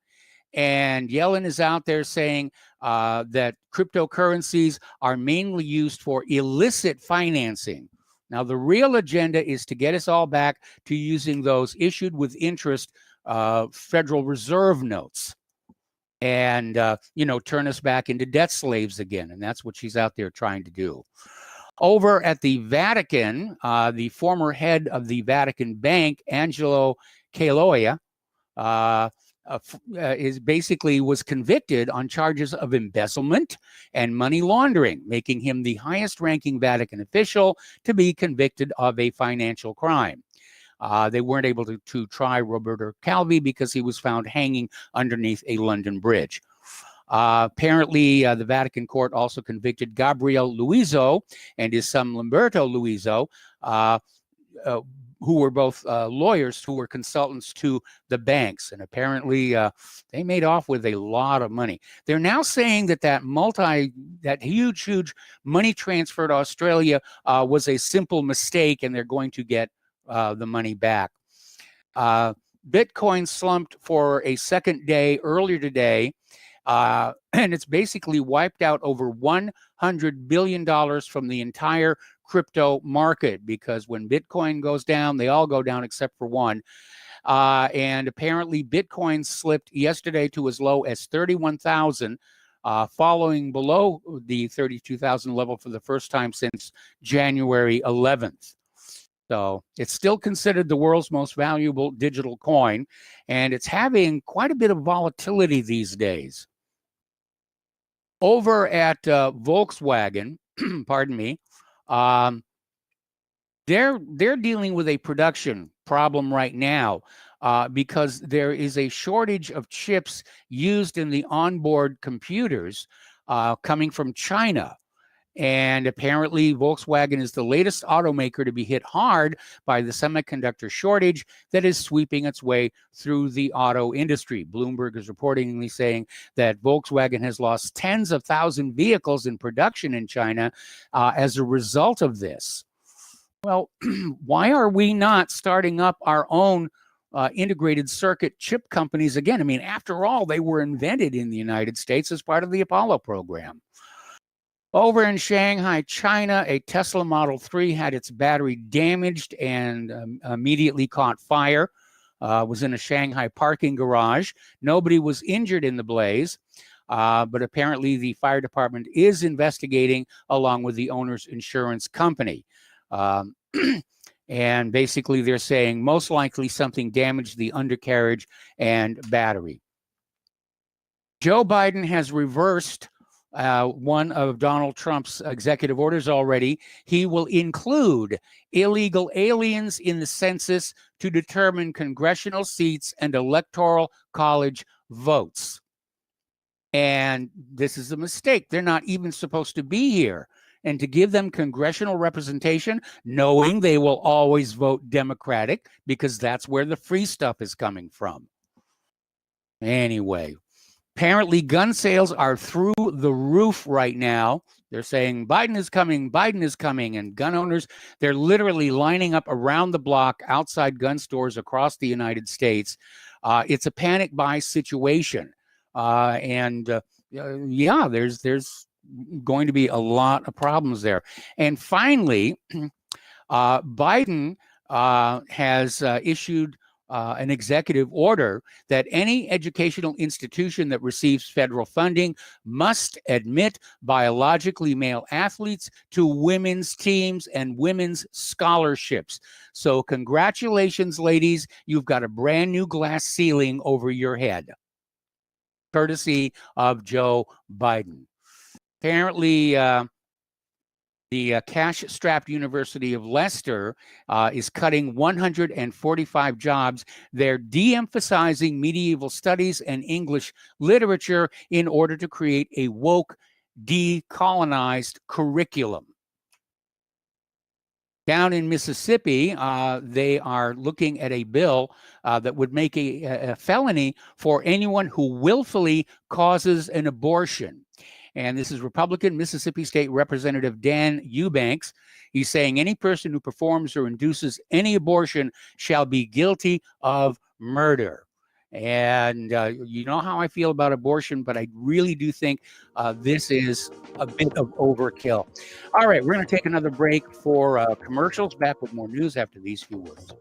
And Yellen is out there saying that cryptocurrencies are mainly used for illicit financing. Now, the real agenda is to get us all back to using those issued with interest Federal Reserve notes and, turn us back into debt slaves again. And that's what she's out there trying to do. Over at the Vatican, the former head of the Vatican Bank, Angelo Caloia, was convicted on charges of embezzlement and money laundering, making him the highest ranking Vatican official to be convicted of a financial crime. They weren't able to try Roberto Calvi because he was found hanging underneath a London bridge. Apparently, the Vatican court also convicted Gabriel Luiso and his son Lamberto Luiso, who were both lawyers who were consultants to the banks. And apparently they made off with a lot of money. They're now saying that huge money transfer to Australia was a simple mistake, and they're going to get the money back. Bitcoin slumped for a second day earlier today. And it's basically wiped out over $100 billion from the entire crypto market, because when Bitcoin goes down, they all go down except for one. And apparently Bitcoin slipped yesterday to as low as 31,000, following below the 32,000 level for the first time since January 11th. So it's still considered the world's most valuable digital coin, and it's having quite a bit of volatility these days. Over at Volkswagen, pardon me, they're dealing with a production problem right now because there is a shortage of chips used in the onboard computers coming from China. And apparently Volkswagen is the latest automaker to be hit hard by the semiconductor shortage that is sweeping its way through the auto industry. Bloomberg is reportedly saying that Volkswagen has lost tens of thousands of vehicles in production in China as a result of this. Well, why are we not starting up our own integrated circuit chip companies again? I mean, after all, they were invented in the United States as part of the Apollo program. Over in Shanghai, China, a Tesla Model 3 had its battery damaged and immediately caught fire. Was in a Shanghai parking garage. Nobody was injured in the blaze, but apparently the fire department is investigating along with the owner's insurance company. And basically they're saying most likely something damaged the undercarriage and battery. Joe Biden has reversed one of Donald Trump's executive orders already. He will include illegal aliens in the census to determine congressional seats and electoral college votes. And this is a mistake. They're not even supposed to be here. And to give them congressional representation, knowing they will always vote Democratic, because that's where the free stuff is coming from. Anyway. Apparently, gun sales are through the roof right now. They're saying Biden is coming, and gun owners, they're literally lining up around the block outside gun stores across the United States. It's a panic buy situation. Yeah, there's going to be a lot of problems there. And finally, Biden has issued an executive order that any educational institution that receives federal funding must admit biologically male athletes to women's teams and women's scholarships. So congratulations, ladies. You've got a brand new glass ceiling over your head, courtesy of Joe Biden. Apparently, the cash-strapped University of Leicester is cutting 145 jobs. They're de-emphasizing medieval studies and English literature in order to create a woke, decolonized curriculum. Down in Mississippi, they are looking at a bill that would make a felony for anyone who willfully causes an abortion. And this is Republican Mississippi State Representative Dan Eubanks. He's saying any person who performs or induces any abortion shall be guilty of murder. And you know how I feel about abortion, but I really do think this is a bit of overkill. All right, we're going to take another break for commercials. Back with more news after these few words.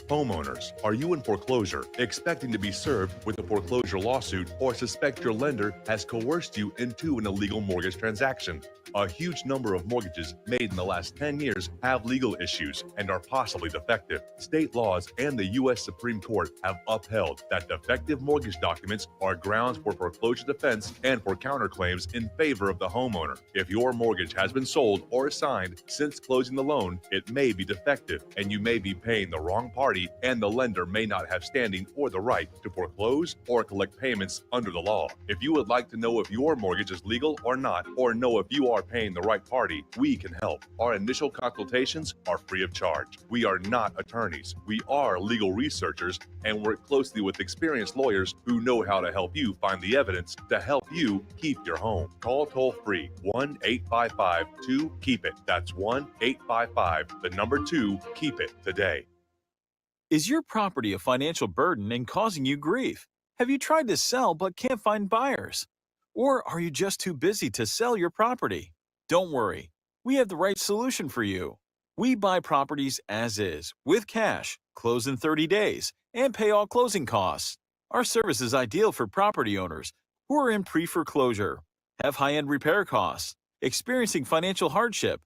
Homeowners, are you in foreclosure, expecting to be served with a foreclosure lawsuit, or suspect your lender has coerced you into an illegal mortgage transaction? A huge number of mortgages made in the last 10 years have legal issues and are possibly defective. State laws and the U.S. Supreme Court have upheld that defective mortgage documents are grounds for foreclosure defense and for counterclaims in favor of the homeowner. If your mortgage has been sold or assigned since closing the loan, it may be defective and you may be paying the wrong party, and the lender may not have standing or the right to foreclose or collect payments under the law. If you would like to know if your mortgage is legal or not, or know if you are paying the right party, we can help. Our initial consultations are free of charge. We are not attorneys. We are legal researchers and work closely with experienced lawyers who know how to help you find the evidence to help you keep your home. Call toll-free 1-855-2-KEEP-IT. That's 1-855-2-KEEP-IT today. Is your property a financial burden and causing you grief? Have you tried to sell but can't find buyers? Or are you just too busy to sell your property? Don't worry, we have the right solution for you. We buy properties as is, with cash, close in 30 days, and pay all closing costs. Our service is ideal for property owners who are in pre-foreclosure, have high-end repair costs, experiencing financial hardship,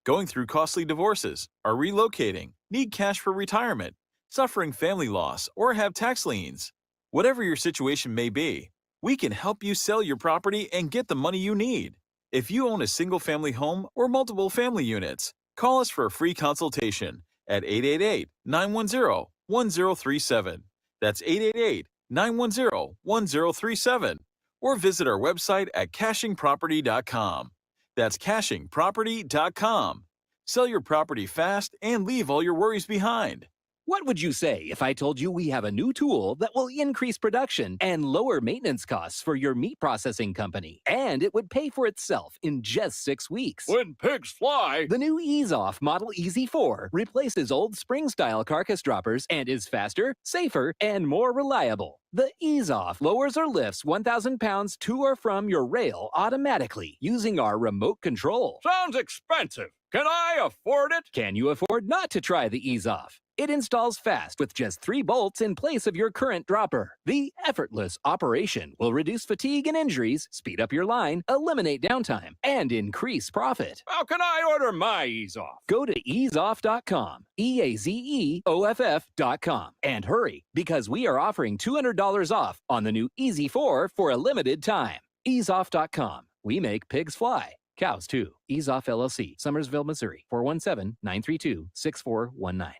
going through costly divorces, are relocating, need cash for retirement, suffering family loss, or have tax liens. Whatever your situation may be, we can help you sell your property and get the money you need. If you own a single-family home or multiple family units, call us for a free consultation at 888-910-1037. That's 888-910-1037. Or visit our website at cashingproperty.com. That's cashingproperty.com. Sell your property fast and leave all your worries behind. What would you say if I told you we have a new tool that will increase production and lower maintenance costs for your meat processing company? And it would pay for itself in just 6 weeks. When pigs fly! The new Ease Off Model Easy 4 replaces old spring-style carcass droppers and is faster, safer, and more reliable. The Ease Off lowers or lifts 1,000 pounds to or from your rail automatically using our remote control. Sounds expensive. Can I afford it? Can you afford not to try the Ease Off? It installs fast with just 3 bolts in place of your current dropper. The effortless operation will reduce fatigue and injuries, speed up your line, eliminate downtime, and increase profit. How can I order my Ease Off? Go to easeoff.com, EAZEOFF.com, and hurry because we are offering $200 off on the new Easy 4 for a limited time. Easeoff.com. We make pigs fly. Cows too. Ease Off LLC, Summersville, Missouri, 417-932-6419.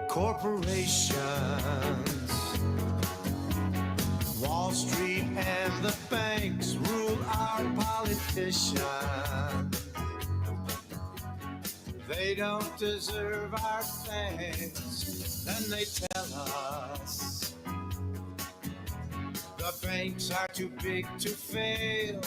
Corporations, Wall Street and the banks rule our politicians. They don't deserve our thanks, then they tell us the banks are too big to fail,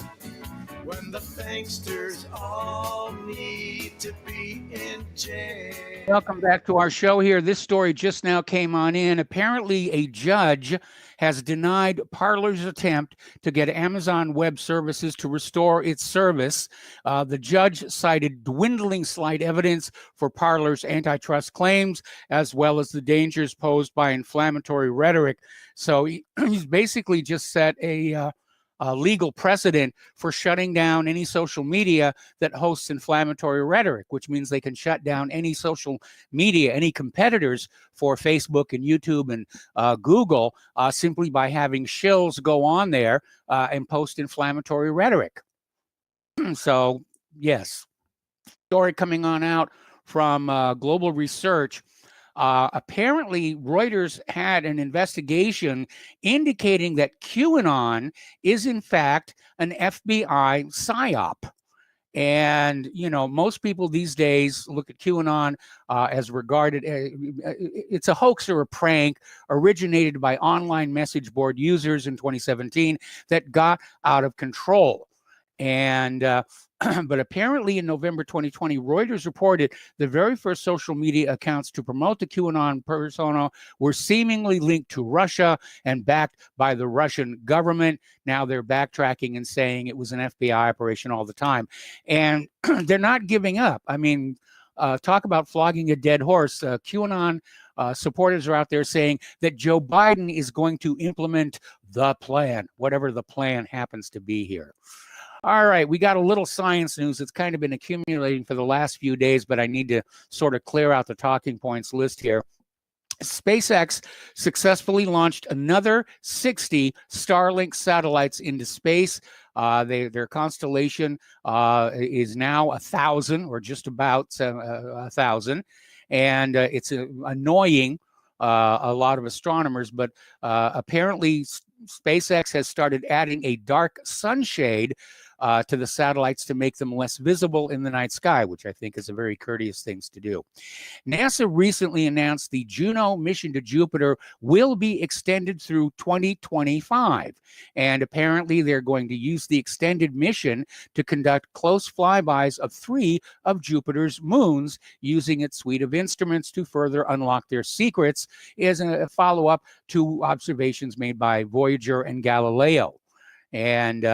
when the banksters all need to be in jail. Welcome back to our show here. This story just now came on in. Apparently, a judge has denied Parler's attempt to get Amazon Web Services to restore its service. The judge cited dwindling slight evidence for Parler's antitrust claims, as well as the dangers posed by inflammatory rhetoric. So he's basically just set a legal precedent for shutting down any social media that hosts inflammatory rhetoric, which means they can shut down any social media, any competitors for Facebook and YouTube and Google simply by having shills go on there and post inflammatory rhetoric. So, yes, story coming on out from Global Research. Apparently, Reuters had an investigation indicating that QAnon is, in fact, an FBI psyop. And, you know, most people these days look at QAnon as regarded, it's a hoax or a prank originated by online message board users in 2017 that got out of control. And but apparently in November 2020, Reuters reported the very first social media accounts to promote the QAnon persona were seemingly linked to Russia and backed by the Russian government. Now they're backtracking and saying it was an FBI operation all the time. And they're not giving up. I mean, talk about flogging a dead horse. QAnon supporters are out there saying that Joe Biden is going to implement the plan, whatever the plan happens to be here. All right, we got a little science news that's kind of been accumulating for the last few days, but I need to sort of clear out the talking points list here. SpaceX successfully launched another 60 Starlink satellites into space. Their constellation is now 1,000, or just about 1,000, and it's annoying a lot of astronomers, but apparently SpaceX has started adding a dark sunshade to the satellites to make them less visible in the night sky, which I think is a very courteous thing to do. NASA recently announced the Juno mission to Jupiter will be extended through 2025. And apparently they're going to use the extended mission to conduct close flybys of 3 of Jupiter's moons using its suite of instruments to further unlock their secrets as a follow-up to observations made by Voyager and Galileo. And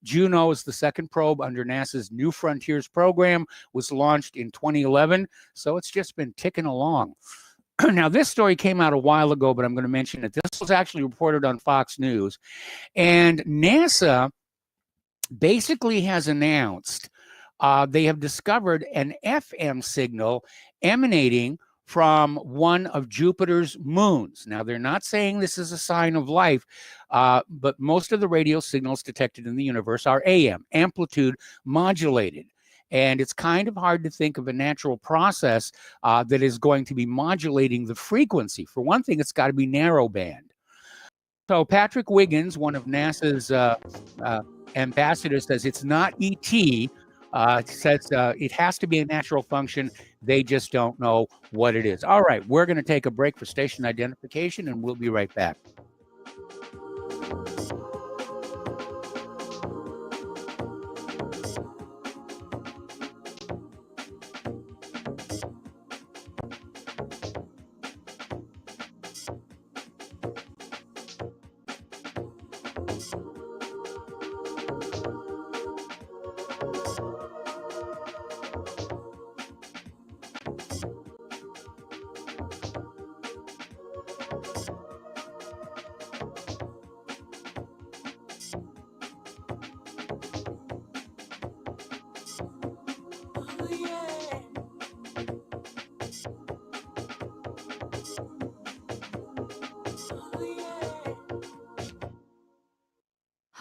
Juno is the second probe under NASA's New Frontiers program, was launched in 2011. So it's just been ticking along. Now, this story came out a while ago, but I'm going to mention it. This was actually reported on Fox News. And NASA basically has announced they have discovered an FM signal emanating from one of Jupiter's moons. Now, they're not saying this is a sign of life, but most of the radio signals detected in the universe are AM, amplitude modulated. And it's kind of hard to think of a natural process that is going to be modulating the frequency. For one thing, it's got to be narrowband. So Patrick Wiggins, one of NASA's ambassadors, says it's not ET. Says it has to be a natural function. They just don't know what it is. All right, we're going to take a break for station identification, and we'll be right back.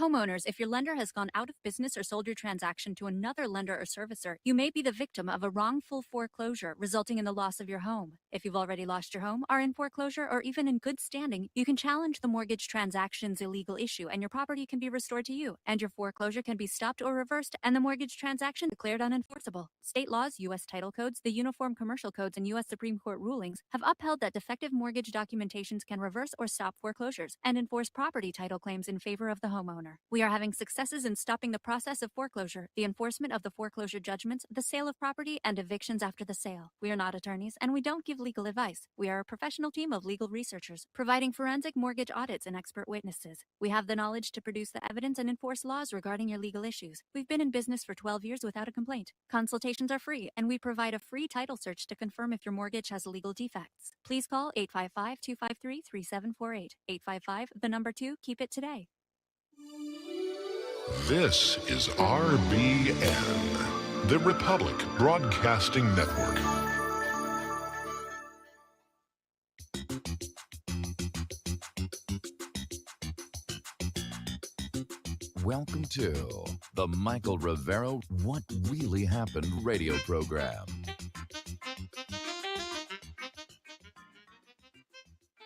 Homeowners, if your lender has gone out of business or sold your transaction to another lender or servicer, you may be the victim of a wrongful foreclosure, resulting in the loss of your home. If you've already lost your home, are in foreclosure, or even in good standing, you can challenge the mortgage transaction's illegal issue, and your property can be restored to you, and your foreclosure can be stopped or reversed, and the mortgage transaction declared unenforceable. State laws, U.S. title codes, the Uniform Commercial Codes, and U.S. Supreme Court rulings have upheld that defective mortgage documentations can reverse or stop foreclosures and enforce property title claims in favor of the homeowner. We are having successes in stopping the process of foreclosure, the enforcement of the foreclosure judgments, the sale of property, and evictions after the sale. We are not attorneys, and we don't give legal advice. We are a professional team of legal researchers, providing forensic mortgage audits and expert witnesses. We have the knowledge to produce the evidence and enforce laws regarding your legal issues. We've been in business for 12 years without a complaint. Consultations are free, and we provide a free title search to confirm if your mortgage has legal defects. Please call 855-253-3748. 855, the number 2, keep it today. This is RBN, the Republic Broadcasting Network. Welcome to the Michael Rivero What Really Happened radio program.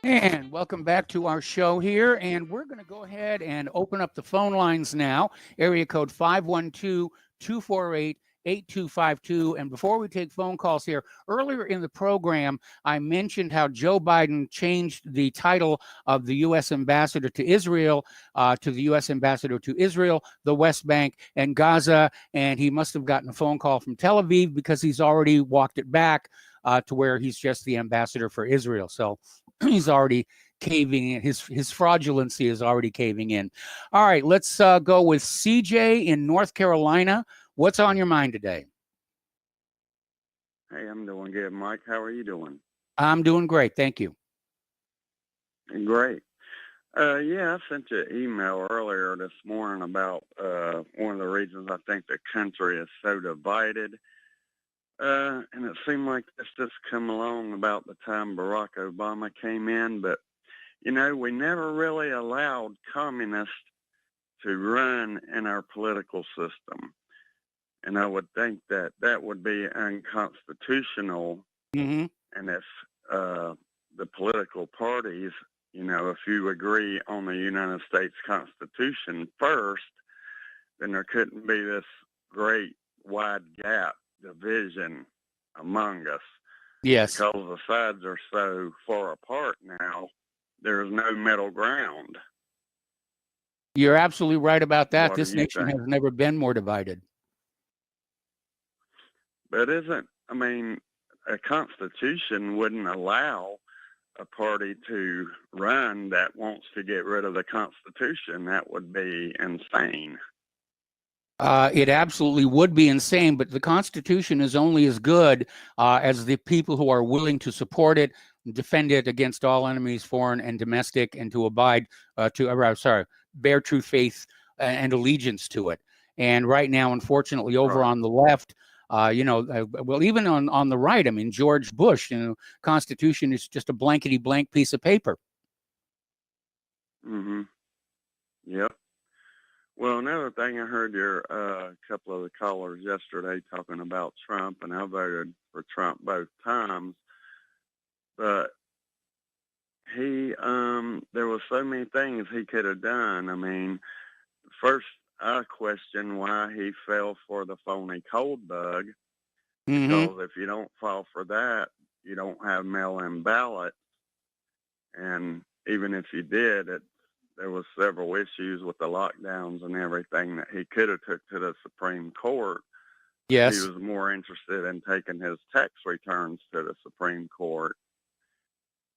And welcome back to our show here. And we're going to go ahead and open up the phone lines now. Area code 512-248-8252. And before we take phone calls here, earlier in the program, I mentioned how Joe Biden changed the title of the U.S. ambassador to Israel to the U.S. ambassador to Israel, the West Bank, and Gaza. And he must have gotten a phone call from Tel Aviv because he's already walked it back to where he's just the ambassador for Israel. So he's already caving in. His fraudulency is already caving in. All right, let's go with CJ in North Carolina. What's on your mind today? Hey, I'm doing good, Mike. How are you doing? I'm doing great. Thank you. Great. Yeah, I sent you an email earlier this morning about one of the reasons I think the country is so divided. And it seemed like this just come along about the time Barack Obama came in. But, you know, we never really allowed communists to run in our political system. And I would think that that would be unconstitutional. Mm-hmm. And if the political parties, you know, if you agree on the United States Constitution first, then there couldn't be this great wide gap division among us. Yes. Because the sides are so far apart now, there's no middle ground. You're absolutely right about that. What This do you nation think? has never been more divided. But I mean, a constitution wouldn't allow a party to run that wants to get rid of the Constitution. That would be insane. It absolutely would be insane, but the Constitution is only as good as the people who are willing to support it, defend it against all enemies, foreign and domestic, and to bear true faith and allegiance to it. And right now, unfortunately, over on the left, well, even on the right, I mean, George Bush, Constitution is just a blankety blank piece of paper. Mm-hmm. Yep. Well, another thing, I heard your couple of the callers yesterday talking about Trump, and I voted for Trump both times. But he, there was so many things he could have done. I mean, first, I question why he fell for the phony cold bug. Mm-hmm. Because if you don't fall for that, you don't have mail-in ballots. And even if you did, there was several issues with the lockdowns and everything that he could have took to the Supreme Court. Yes. He was more interested in taking his tax returns to the Supreme Court.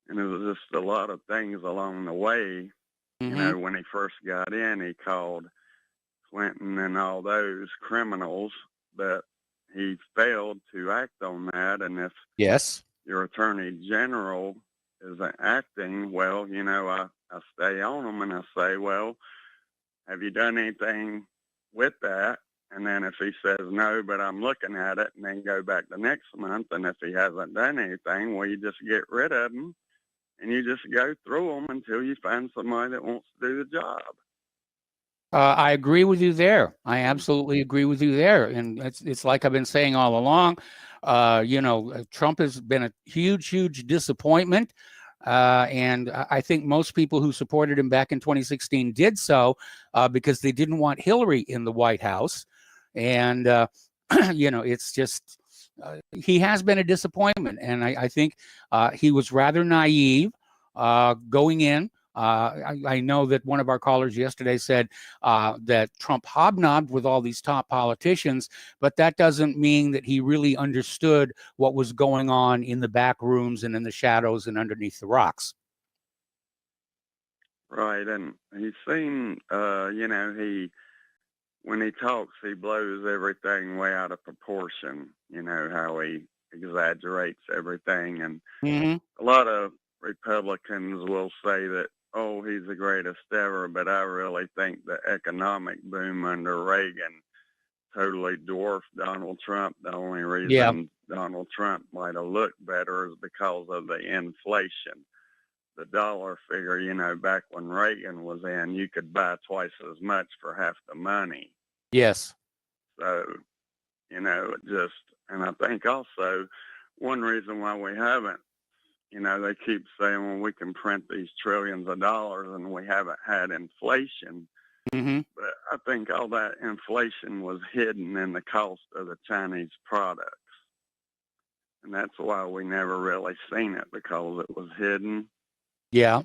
And it was just a lot of things along the way. Mm-hmm. You know, when he first got in, he called Clinton and all those criminals, but he failed to act on that. And if your attorney general isn't acting, well, you know, I stay on them and I say, well, have you done anything with that? And then if he says no, but I'm looking at it, and then go back the next month, and if he hasn't done anything, well, you just get rid of him and you just go through them until you find somebody that wants to do the job. I agree with you there. I absolutely agree with you there. And it's like I've been saying all along. Trump has been a huge disappointment. And I think most people who supported him back in 2016 did so because they didn't want Hillary in the White House. And, it's just, he has been a disappointment. And I think he was rather naive going in. I know that one of our callers yesterday said that Trump hobnobbed with all these top politicians, but that doesn't mean that he really understood what was going on in the back rooms and in the shadows and underneath the rocks. Right, and he seemed, when he talks, he blows everything way out of proportion. You know, how he exaggerates everything. And a lot of Republicans will say that, oh, he's the greatest ever, but I really think the economic boom under Reagan totally dwarfed Donald Trump. The only reason Donald Trump might have looked better is because of the inflation. The dollar figure, back when Reagan was in, you could buy twice as much for half the money. Yes. So, and I think also one reason why we haven't, they keep saying, well, we can print these trillions of dollars and we haven't had inflation. But I think all that inflation was hidden in the cost of the Chinese products. And that's why we never really seen it, because it was hidden. Yeah.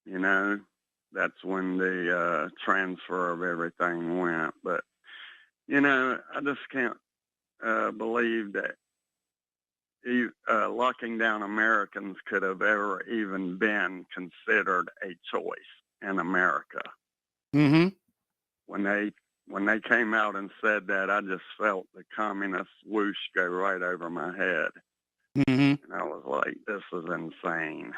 That's when the transfer of everything went. But, I just can't believe that locking down Americans could have ever even been considered a choice in America. When they came out and said that, I just felt the communist whoosh go right over my head. And I was like, this is insane.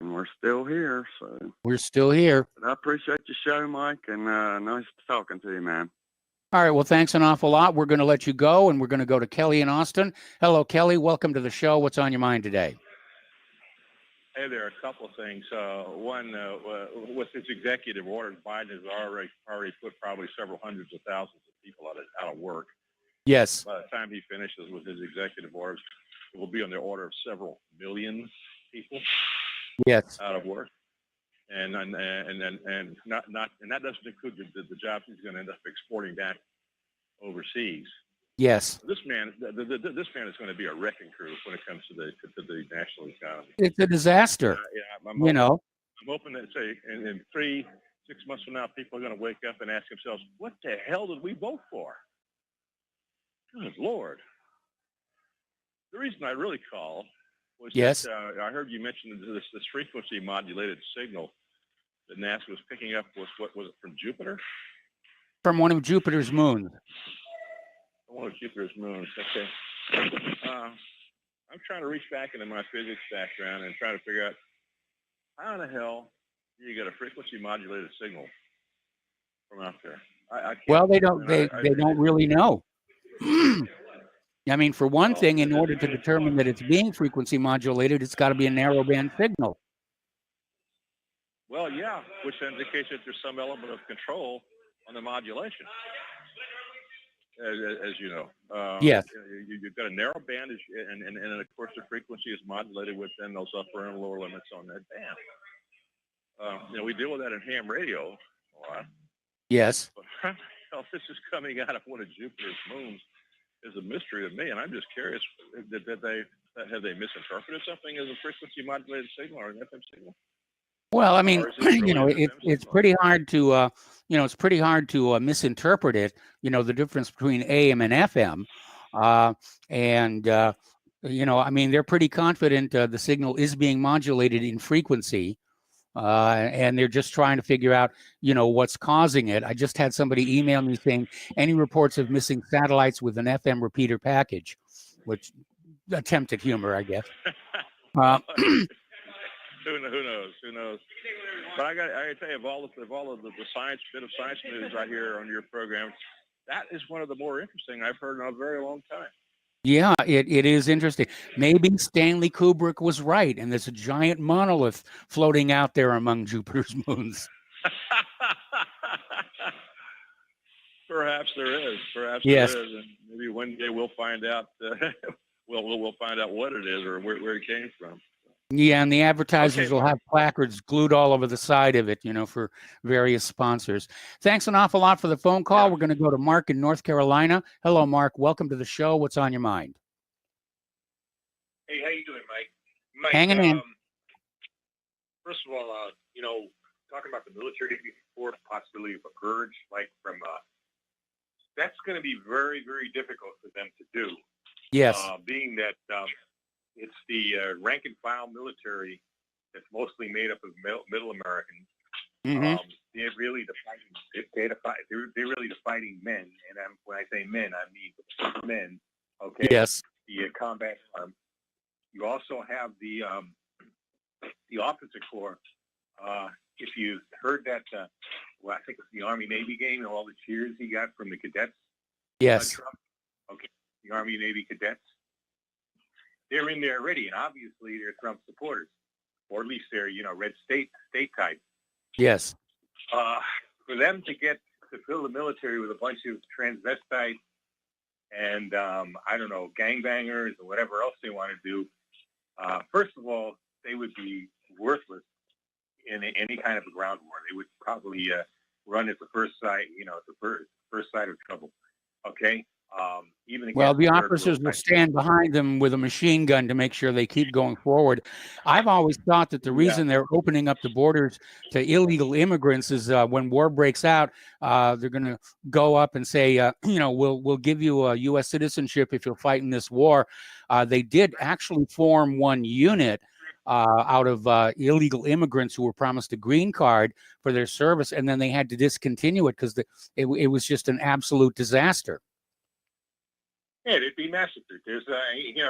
And we're still here, so. We're still here. But I appreciate your show, Mike, and nice talking to you, man. All right, well, thanks an awful lot. We're going to let you go, and we're going to go to Kelly in Austin. Hello, Kelly. Welcome to the show. What's on your mind today? Hey there, a couple of things. One, with his executive orders, Biden has already put probably several hundreds of thousands of people out of work. Yes. By the time he finishes with his executive orders, it will be on the order of several million people. Yes. Out of work, and that doesn't include the jobs he's going to end up exporting back overseas. Yes. This man is going to be a wrecking crew when it comes to the national economy. It's a disaster. I'm hoping that in 3-6 months from now, people are going to wake up and ask themselves, "What the hell did we vote for?" Good Lord. The reason I really call was that I heard you mention this frequency modulated signal that NASA was picking up. What was it, from Jupiter? From one of Jupiter's moons. One of Jupiter's moons. Okay. I'm trying to reach back into my physics background and try to figure out how the hell do you get a frequency modulated signal from out there. Well, they don't really know. I mean, for one thing, in order to determine that it's being frequency modulated, it's got to be a narrowband signal. Well, yeah, which indicates that there's some element of control on the modulation, as you know. Yes. You've got a narrow band, and of course the frequency is modulated within those upper and lower limits on that band. We deal with that in ham radio a lot. Yes. But how the hell this is coming out of one of Jupiter's moons is a mystery to me, and I'm just curious, have they misinterpreted something as a frequency modulated signal or an FM signal? Well, I mean, it's pretty hard to misinterpret it. The difference between AM and FM, I mean, they're pretty confident the signal is being modulated in frequency. And they're just trying to figure out, what's causing it. I just had somebody email me saying any reports of missing satellites with an FM repeater package, which attempted humor, I guess. Who knows? But I got to tell you, of all of the science news I hear on your program, that is one of the more interesting I've heard in a very long time. Yeah, it is interesting. Maybe Stanley Kubrick was right, and there's a giant monolith floating out there among Jupiter's moons. Perhaps there is. Perhaps Yes. there is, and maybe one day we'll find out. We'll find out what it is or where it came from. Yeah, and the advertisers Okay, will Mark. have placards glued all over the side of it, for various sponsors. Thanks an awful lot for the phone call. We're going to go to Mark in North Carolina. Hello, Mark. Welcome to the show. What's on your mind? Hey, how you doing, Mike? Mike, Hanging in. First of all, talking about the military before, the possibility of a purge, like from, that's going to be very, very difficult for them to do. Yes. Being that it's the rank and file military that's mostly made up of middle Americans. Mm-hmm. They're really they're really the fighting men, and when I say men, I mean men. Okay. Yes. The combat arm. You also have the officer corps. If you heard that, I think it's the Army-Navy game and all the cheers he got from the cadets. Yes. Trump. Okay, the Army-Navy cadets. They're in there already, and obviously they're Trump supporters, or at least they're red state type. Yes. For them to fill the military with a bunch of transvestites and I don't know, gangbangers or whatever else they want to do. First of all, they would be worthless in any kind of a ground war. They would probably run at the first sight, the first sight of trouble. Okay. Even Well, the against officers will stand behind them with a machine gun to make sure they keep going forward. I've always thought that the reason they're opening up the borders to illegal immigrants is when war breaks out, they're going to go up and say, we'll give you a U.S. citizenship if you'll fight in this war. They did actually form one unit out of illegal immigrants who were promised a green card for their service, and then they had to discontinue it because it was just an absolute disaster. Yeah, they'd be massacred. There's, the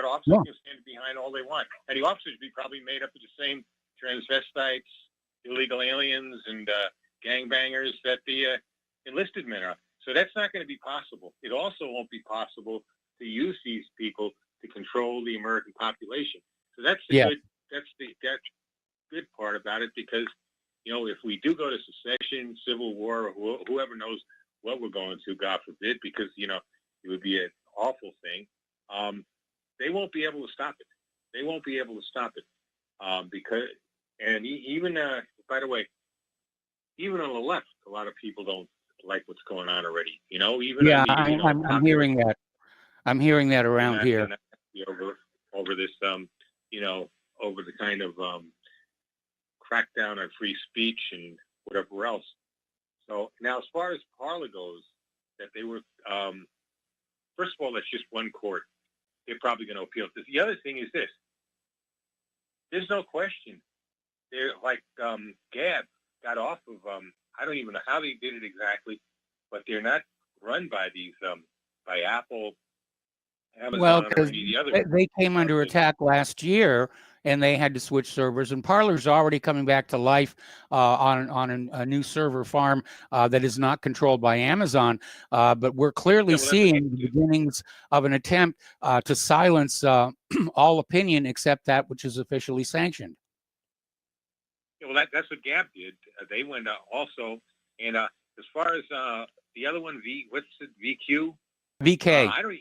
officers can stand behind all they want. And the officers would be probably made up of the same transvestites, illegal aliens, and gangbangers that the enlisted men are. So that's not going to be possible. It also won't be possible to use these people to control the American population. So that's the good part about it, because, if we do go to secession, civil war, or whoever knows what we're going to, God forbid, because, it would be an awful thing. They won't be able to stop it. They won't be able to stop it because, and even by the way, even on the left, a lot of people don't like what's going on already. Even I'm hearing that. I'm hearing that around here. Over this, over the kind of crackdown on free speech and whatever else. So now, as far as Parla goes, that they were. First of all, that's just one court. They're probably going to appeal this. The other thing is this. There's no question. They're like Gab got off of, I don't even know how they did it exactly, but they're not run by these, by Apple, Amazon, or any of the other. They came under attack last year, and they had to switch servers. And Parler's already coming back to life on a new server farm that is not controlled by Amazon. But we're clearly seeing the beginnings of an attempt to silence all opinion except that which is officially sanctioned. Yeah, well, that's what Gab did. They went also, and as far as the other one, what's it, VQ? VK. I don't.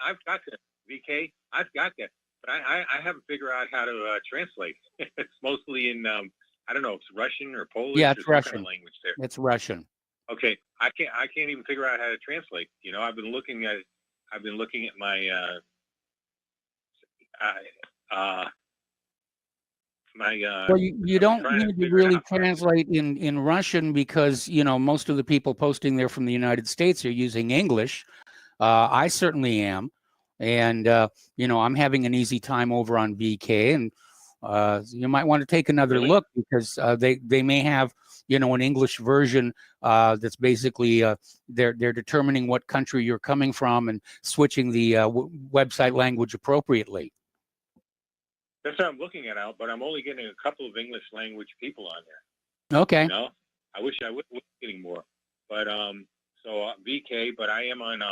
I've got the VK. I've got that, but I haven't figured out how to translate. It's mostly in I don't know. It's Russian or Polish. Yeah, it's or Russian. Kind of language there. It's Russian. Okay, I can't even figure out how to translate. I've been looking at my well, you don't need to really translate in Russian because most of the people posting there from the United States are using English. I certainly am, and I'm having an easy time over on VK, and you might want to take another look because they may have an English version that's basically they're determining what country you're coming from and switching the website language appropriately. That's what I'm looking at, but I'm only getting a couple of English language people on there. Okay. I wish I was getting more, but so VK, but I am on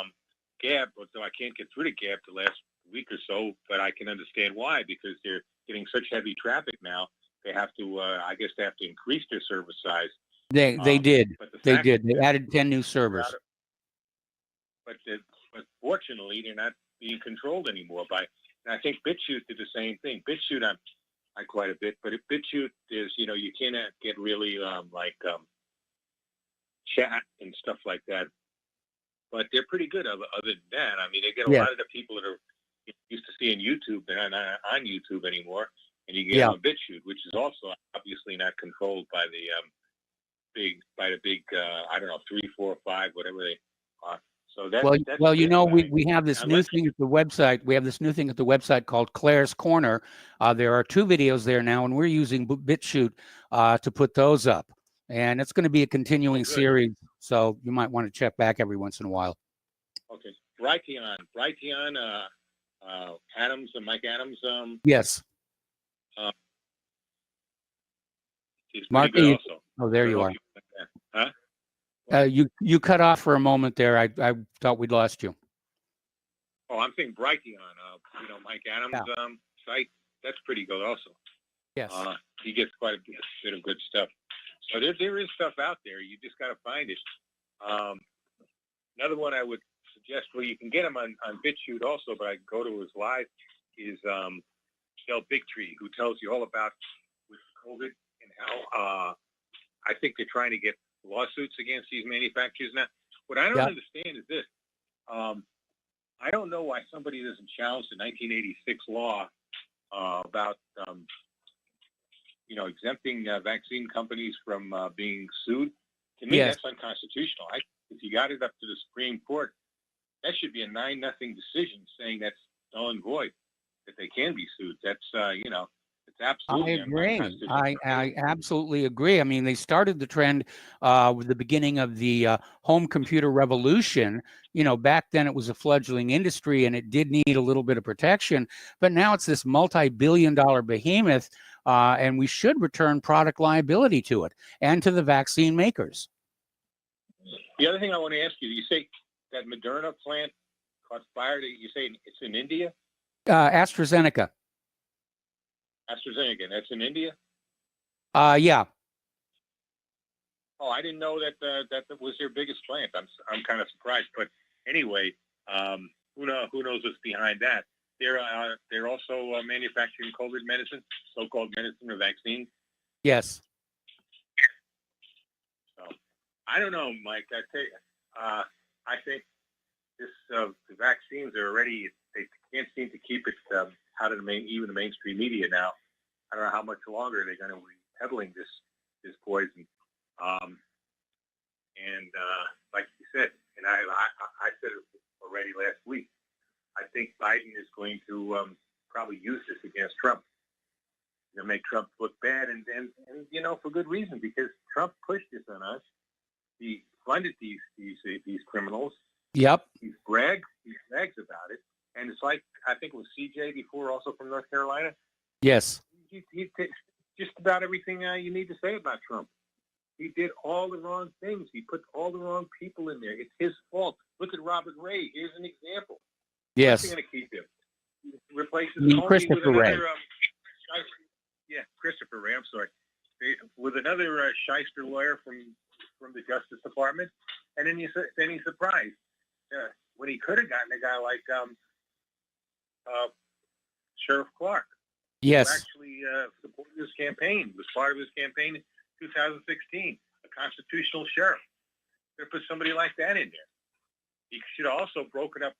Gab, so I can't get through to Gab the last week or so, but I can understand why, because they're getting such heavy traffic now. They have to, I guess, they have to increase their server size. They did. They added 10 new servers. but fortunately, they're not being controlled anymore by. And I think BitChute did the same thing. BitChute, I quite a bit, but if BitChute is, you cannot get really chat and stuff like that. But they're pretty good. Other than that, I mean, they get a lot of the people that are used to seeing YouTube. They're not on YouTube anymore, and you get on BitChute, which is also obviously not controlled by the big I don't know, 3, 4, 5, whatever they are. So that's we have this new thing at the website. We have this new thing at the website called Claire's Corner. There are 2 videos there now, and we're using BitChute to put those up. And it's going to be a continuing series, so you might want to check back every once in a while. Okay, Brighteon, Adams, Mike Adams. Yes. He's Mark, pretty good also. Oh, there you are. Huh? You cut off for a moment there. I thought we'd lost you. Oh, I'm thinking Brighteon. Mike Adams' site. That's pretty good also. Yes. He gets quite a bit of good stuff. So there is stuff out there. You just got to find it. Another one I would suggest, well, you can get him on BitChute also, but I go to his live, is Del Bigtree, who tells you all about with COVID and how I think they're trying to get lawsuits against these manufacturers now. What I don't understand is this. I don't know why somebody doesn't challenge the 1986 law about exempting vaccine companies from being sued. To me, that's unconstitutional. If you got it up to the Supreme Court, that should be a 9-0 decision saying that's null and void, that they can be sued. That's, it's absolutely unconstitutional. I absolutely agree. I mean, they started the trend with the beginning of the home computer revolution. Back then it was a fledgling industry and it did need a little bit of protection, but now it's this multi-billion-dollar behemoth. And we should return product liability to it and to the vaccine makers. The other thing I want to ask you, you say that Moderna plant caught fire. You say it's in India? AstraZeneca. AstraZeneca, that's in India? Yeah. Oh, I didn't know that was their biggest plant. I'm kind of surprised. But anyway, who knows what's behind that? They're also manufacturing COVID medicine, so-called medicine or vaccine. Yes. So I don't know, Mike. I tell you, I think the vaccines are already. They can't seem to keep it out of even the mainstream media now. I don't know how much longer they're going to be peddling this poison. And like you said, and I said it already last week. I think Biden is going to probably use this against Trump. They'll make Trump look bad, and for good reason, because Trump pushed this on us. He funded these criminals. Yep. He brags about it, and it's like, I think it was CJ before, also from North Carolina. Yes. He just about everything you need to say about Trump. He did all the wrong things. He put all the wrong people in there. It's his fault. Look at Robert Ray. Here's an example. Yes. What's he going to keep him? He replaces Christopher Ray. Christopher Ray. I'm sorry. With another shyster lawyer from the Justice Department, and then he's surprised when he could have gotten a guy like Sheriff Clark. Yes. Who actually supported his campaign. Was part of his campaign in 2016. A constitutional sheriff. Could have put somebody like that in there. He should have also broken up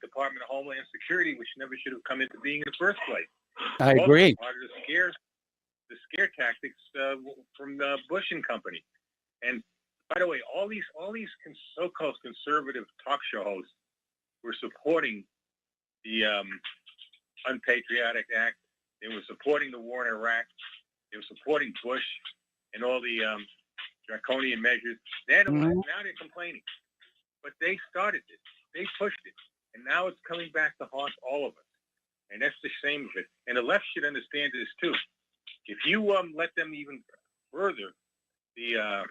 Department of Homeland Security, which never should have come into being in the first place. I agree. Part of the scare tactics from Bush and company. And by the way, all these so-called conservative talk show hosts were supporting the Unpatriotic Act. They were supporting the war in Iraq. They were supporting Bush and all the draconian measures. Now they're complaining. But they started it. They pushed it. And now it's coming back to haunt all of us. And that's the shame of it. And the left should understand this, too. If you let them even further the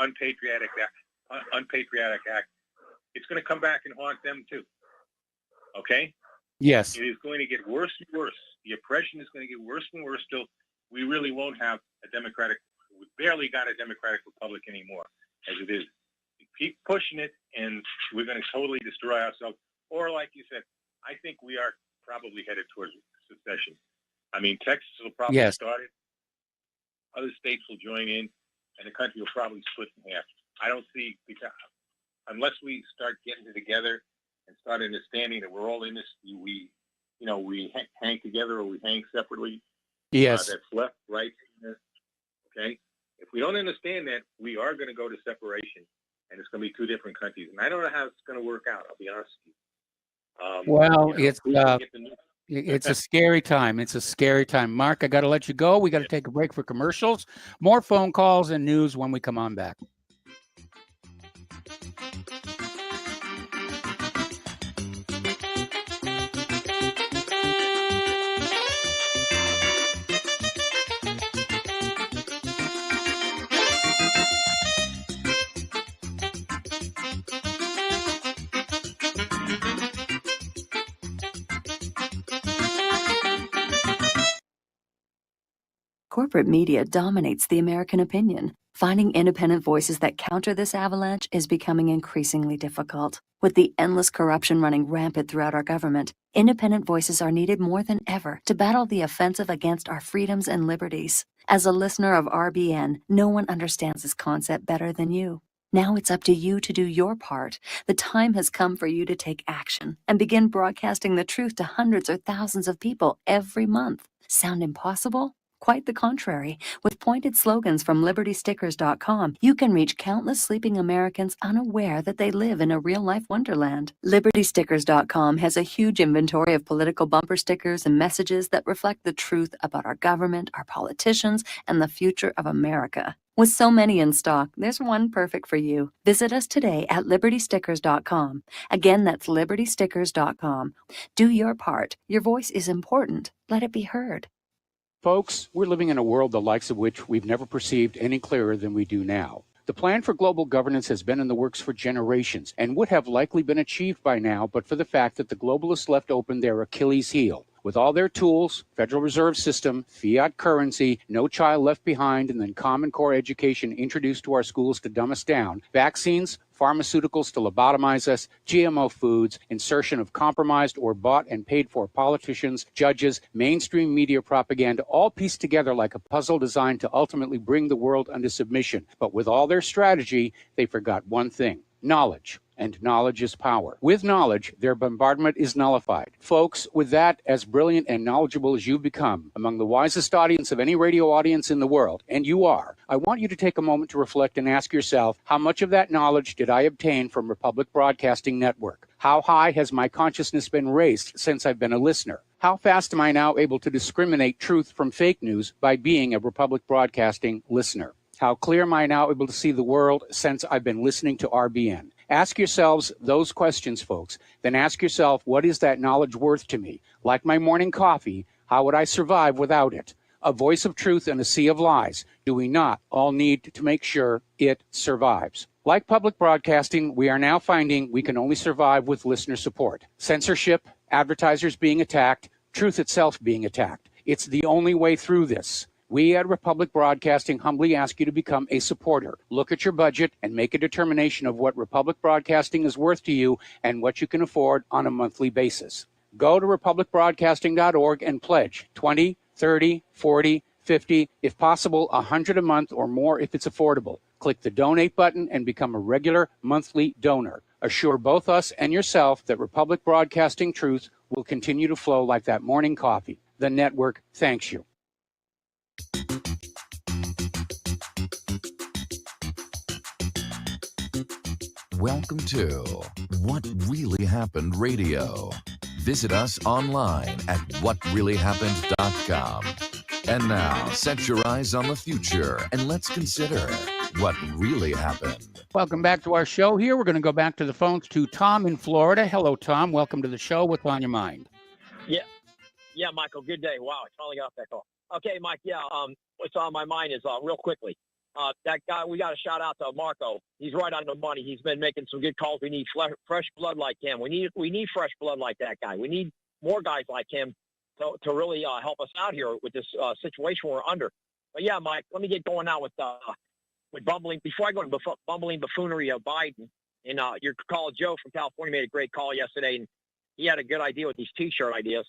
Unpatriotic Act, it's going to come back and haunt them, too. Okay? Yes. It is going to get worse and worse. The oppression is going to get worse and worse till we really won't have we barely got a Democratic Republic anymore, as it is. keep pushing it, and we're going to totally destroy ourselves. Or, like you said, I think we are probably headed towards secession. I mean, Texas will probably start it. Other states will join in, and the country will probably split in half. I don't see, because unless we start getting together and start understanding that we're all in this, we hang together or we hang separately. Yes. That's left, right, okay? If we don't understand that, we are going to go to separation, and it's going to be two different countries. And I don't know how it's going to work out, I'll be honest with you. Well, it's a scary time. It's a scary time. Mark, I got to let you go. We got to take a break for commercials. More phone calls and news when we come on back. Corporate media dominates the American opinion. Finding independent voices that counter this avalanche is becoming increasingly difficult. With the endless corruption running rampant throughout our government, independent voices are needed more than ever to battle the offensive against our freedoms and liberties. As a listener of RBN, no one understands this concept better than you. Now it's up to you to do your part. The time has come for you to take action and begin broadcasting the truth to hundreds or thousands of people every month. Sound impossible? Quite the contrary. With pointed slogans from LibertyStickers.com, you can reach countless sleeping Americans unaware that they live in a real-life wonderland. LibertyStickers.com has a huge inventory of political bumper stickers and messages that reflect the truth about our government, our politicians, and the future of America. With so many in stock, there's one perfect for you. Visit us today at LibertyStickers.com. Again, that's LibertyStickers.com. Do your part. Your voice is important. Let it be heard. Folks, we're living in a world the likes of which we've never perceived any clearer than we do now. The plan for global governance has been in the works for generations and would have likely been achieved by now but for the fact that the globalists left open their Achilles heel. With all their tools, Federal Reserve System, fiat currency, no child left behind, and then Common Core education introduced to our schools to dumb us down, vaccines, pharmaceuticals to lobotomize us, GMO foods, insertion of compromised or bought and paid for politicians, judges, mainstream media propaganda, all pieced together like a puzzle designed to ultimately bring the world under submission. But with all their strategy, they forgot one thing: knowledge. And knowledge is power. With knowledge, their bombardment is nullified. Folks, with that, as brilliant and knowledgeable as you've become, among the wisest audience of any radio audience in the world, and you are, I want you to take a moment to reflect and ask yourself, how much of that knowledge did I obtain from Republic Broadcasting Network? How high has my consciousness been raised since I've been a listener? How fast am I now able to discriminate truth from fake news by being a Republic Broadcasting listener? How clear am I now able to see the world since I've been listening to RBN? Ask yourselves those questions, folks. Then ask yourself, what is that knowledge worth to me? Like my morning coffee, how would I survive without it? A voice of truth in a sea of lies. Do we not all need to make sure it survives? Like public broadcasting, we are now finding we can only survive with listener support. Censorship, advertisers being attacked, truth itself being attacked. It's the only way through this. We at Republic Broadcasting humbly ask you to become a supporter. Look at your budget and make a determination of what Republic Broadcasting is worth to you and what you can afford on a monthly basis. Go to republicbroadcasting.org and pledge $20, $30, $40, $50, if possible, $100 a month or more if it's affordable. Click the donate button and become a regular monthly donor. Assure both us and yourself that Republic Broadcasting truth will continue to flow like that morning coffee. The network thanks you. Welcome to What Really Happened Radio. Visit us online at whatreallyhappened.com. And now, set your eyes on the future and let's consider what really happened. Welcome back to our show here. We're going to go back to the phones to Tom in Florida. Hello, Tom. Welcome to the show. What's on your mind? Yeah, Michael, good day. Wow, I finally got off that call. Okay, Mike, what's on my mind is, real quickly, that guy, we got to shout out to Marco. He's right on the money. He's been making some good calls. We need fresh blood like him. We need fresh blood like that guy. We need more guys like him to really help us out here with this situation we're under. But yeah, Mike, let me get going now with with bumbling. Before I go to bumbling buffoonery of Biden, and your caller Joe from California made a great call yesterday, and he had a good idea with these T-shirt ideas.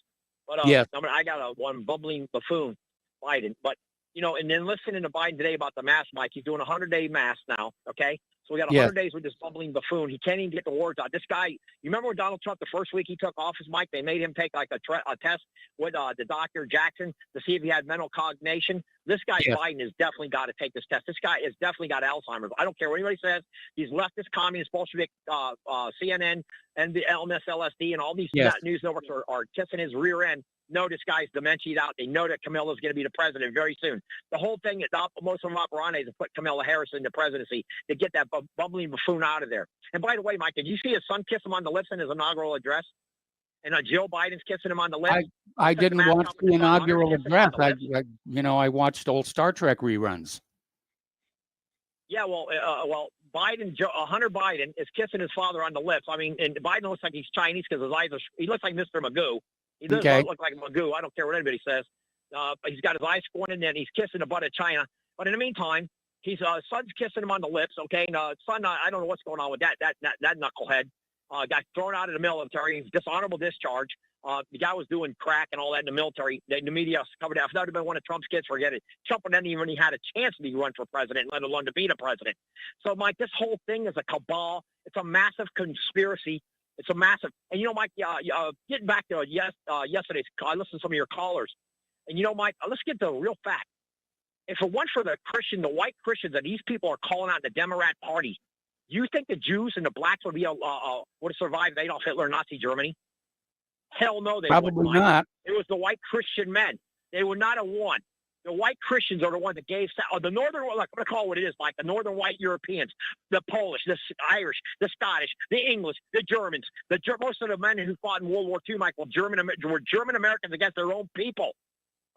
But yes. I got one bumbling buffoon, Biden. But and then listening to Biden today about the mask, Mike, he's doing a 100-day mask now. Okay, so we got 100 days with this bumbling buffoon. He can't even get the words out. This guy, you remember when Donald Trump, the first week he took office, Mike, they made him take like a test with the Dr. Jackson to see if he had mental cognition. This guy, Biden, has definitely got to take this test. This guy has definitely got Alzheimer's. I don't care what anybody says. He's leftist, communist, Bolshevik, CNN, and the MSLSD, and all these news networks are kissing his rear end. Know this guy's dementiaed out. They know that Camilla's going to be the president very soon. The whole thing, most of them operandi is to put Kamala Harris in the presidency to get that bumbling buffoon out of there. And by the way, Mike, did you see his son kiss him on the lips in his inaugural address? And Jill Biden's kissing him on the lips. I didn't watch the inaugural address. I watched old Star Trek reruns. Yeah, well, Hunter Biden is kissing his father on the lips. I mean, and Biden looks like he's Chinese because his eyes he looks like Mr. Magoo. He doesn't look like Magoo. I don't care what anybody says. He's got his eyes squinted and he's kissing the butt of China. But in the meantime, his son's kissing him on the lips. Okay, and son, I don't know what's going on with that knucklehead. Got thrown out of the military. Dishonorable discharge. The guy was doing crack and all that in the military. The media covered that. If that had been one of Trump's kids, forget it. Trump hadn't even had a chance to be run for president, let alone to be the president. So, Mike, this whole thing is a cabal. It's a massive conspiracy. It's a massive. And, Mike, getting back to yesterday's, I listened to some of your callers. And, Mike, let's get to the real fact. If it weren't for the white Christians that these people are calling out in the Democrat Party, you think the Jews and the blacks would have survived Adolf Hitler and Nazi Germany? Hell no, they probably wouldn't. Not. It was the white Christian men. They would not have won. The white Christians are the ones that gave the northern. Look, I'm going to call it what it is, Mike. The northern white Europeans, the Polish, the Irish, the Scottish, the English, the Germans. Most of the men who fought in World War II, Mike, were German Americans against their own people.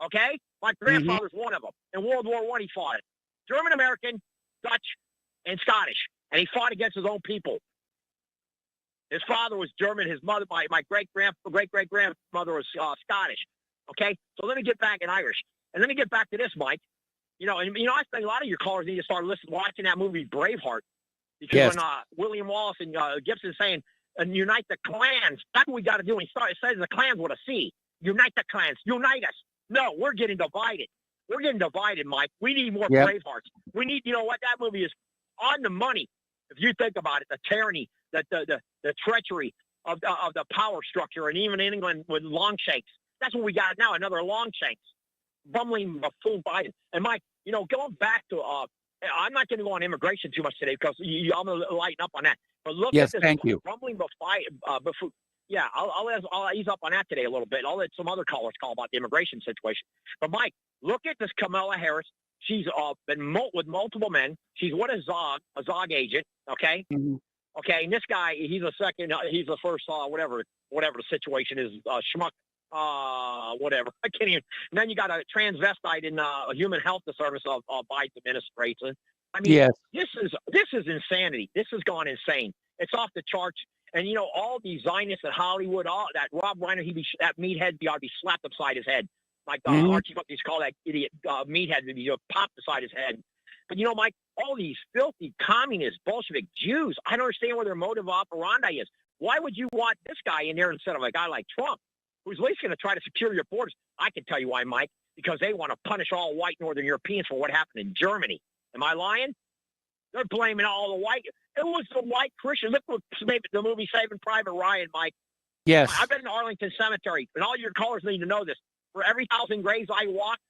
Okay, my grandfather's one of them. In World War I, he fought it. German American, Dutch, and Scottish, and he fought against his own people. His father was German. His mother, my great great grandmother was Scottish. Okay, so let me get back in Irish, and let me get back to this, Mike. I think a lot of your callers need to start watching that movie Braveheart, because when William Wallace and Gibson saying and unite the clans, that's what we got to do. And it says the clans with a C. Unite the clans. Unite us. No, we're getting divided. We're getting divided, Mike. We need more Bravehearts. We need, what that movie is on the money. If you think about it, the tyranny, the treachery of the power structure, and even in England with Longshanks. That's what we got now, another Longshanks. Bumbling buffoon Biden. And Mike, going back to, I'm not going to go on immigration too much today because I'm going to lighten up on that. But look at this bumbling buffoon. Yeah, I'll ease up on that today a little bit. I'll let some other callers call about the immigration situation. But Mike, look at this Kamala Harris. She's been with multiple men. She's with a Zog agent. Okay. Mm-hmm. Okay, and this guy, he's the first, whatever the situation is, schmuck, whatever. I can't even. And then you got a transvestite in human health service of Biden's administration. I mean, this is insanity. This has gone insane. It's off the charts. And, all these Zionists in Hollywood, all that Rob Reiner, that meathead ought to be slapped upside his head. Like Archie Buck used to call that idiot meathead to be popped beside his head. But, Mike, all these filthy communist Bolshevik Jews, I don't understand what their motive operandi is. Why would you want this guy in there instead of a guy like Trump, who's at least going to try to secure your borders? I can tell you why, Mike, because they want to punish all white Northern Europeans for what happened in Germany. Am I lying? They're blaming all the white. It was the white Christian. Look what the movie Saving Private Ryan, Mike. Yes. I've been in Arlington Cemetery, and all your callers need to know this. For every 1,000 graves I walked,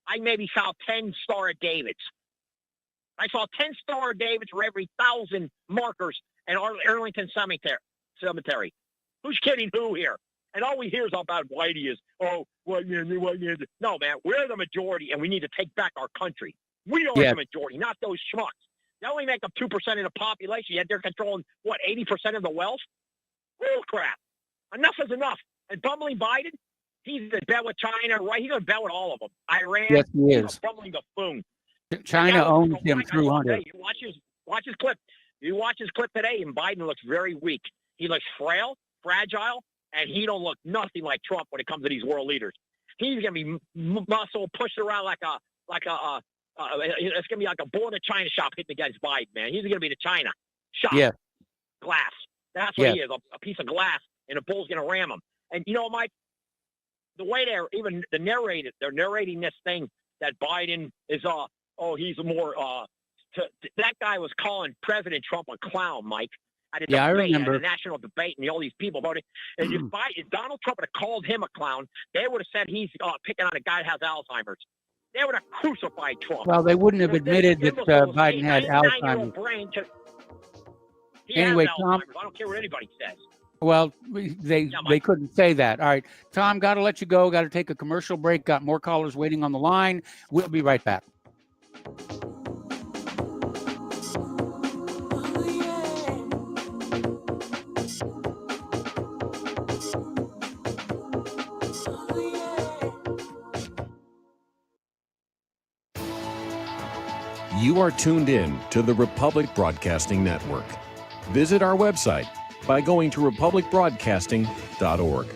I maybe saw 10 Star of Davids. I saw 10 Star of Davids for every 1,000 markers in Arlington Cemetery. Who's kidding who here? And all we hear is about whitey is, no, man, we're the majority, and we need to take back our country. We are the majority, not those schmucks. They only make up 2% of the population, yet they're controlling, 80% of the wealth? Oh, crap. Enough is enough. And bumbling Biden, he's in bed with China, right? He's in bed with all of them. Iran, yes, he is. A bumbling buffoon. China owns him through Hunter. You watch his clip. You watch his clip today, and Biden looks very weak. He looks frail, fragile, and he don't look nothing like Trump when it comes to these world leaders. He's going to be muscle pushed around like a it's going to be like a bull in a china shop hitting against Biden, man. He's going to be the china shop. Yeah. Glass. That's what he is, a piece of glass, and a bull's going to ram him. And you know, Mike, the way they're narrating this thing that Biden is, he's more, that guy was calling President Trump a clown, Mike. At a debate, I remember. at a national debate, and all these people voted. And if Donald Trump had called him a clown, they would have said he's picking on a guy that has Alzheimer's. They would have crucified Trump. Well, they wouldn't have admitted that Biden had Alzheimer's. Anyway, Tom. I don't care what anybody says. Well, they couldn't say that. All right, Tom, got to let you go. Got to take a commercial break. Got more callers waiting on the line. We'll be right back. You are tuned in to the Republic Broadcasting Network. Visit our website by going to republicbroadcasting.org.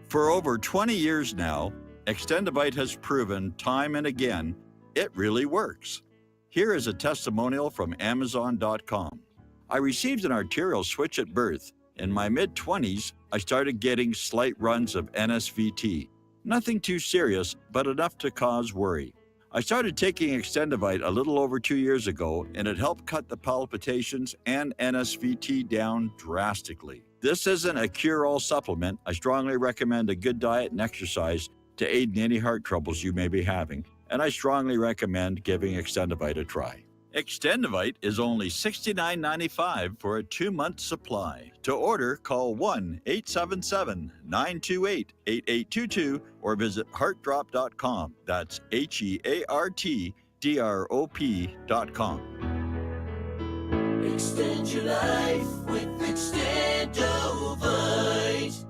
For over 20 years now, Extendivite has proven time and again it really works. Here is a testimonial from Amazon.com. I received an arterial switch at birth. In my mid-20s, I started getting slight runs of NSVT. Nothing too serious, but enough to cause worry. I started taking Extendivite a little over 2 years ago, and it helped cut the palpitations and NSVT down drastically. This isn't a cure-all supplement. I strongly recommend a good diet and exercise to aid in any heart troubles you may be having, and I strongly recommend giving Extendivite a try. Extendivite is only $69.95 for a 2-month supply. To order, call 1-877-928-8822 or visit heartdrop.com. That's HEARTDROP.com. Extend your life with Extendovite.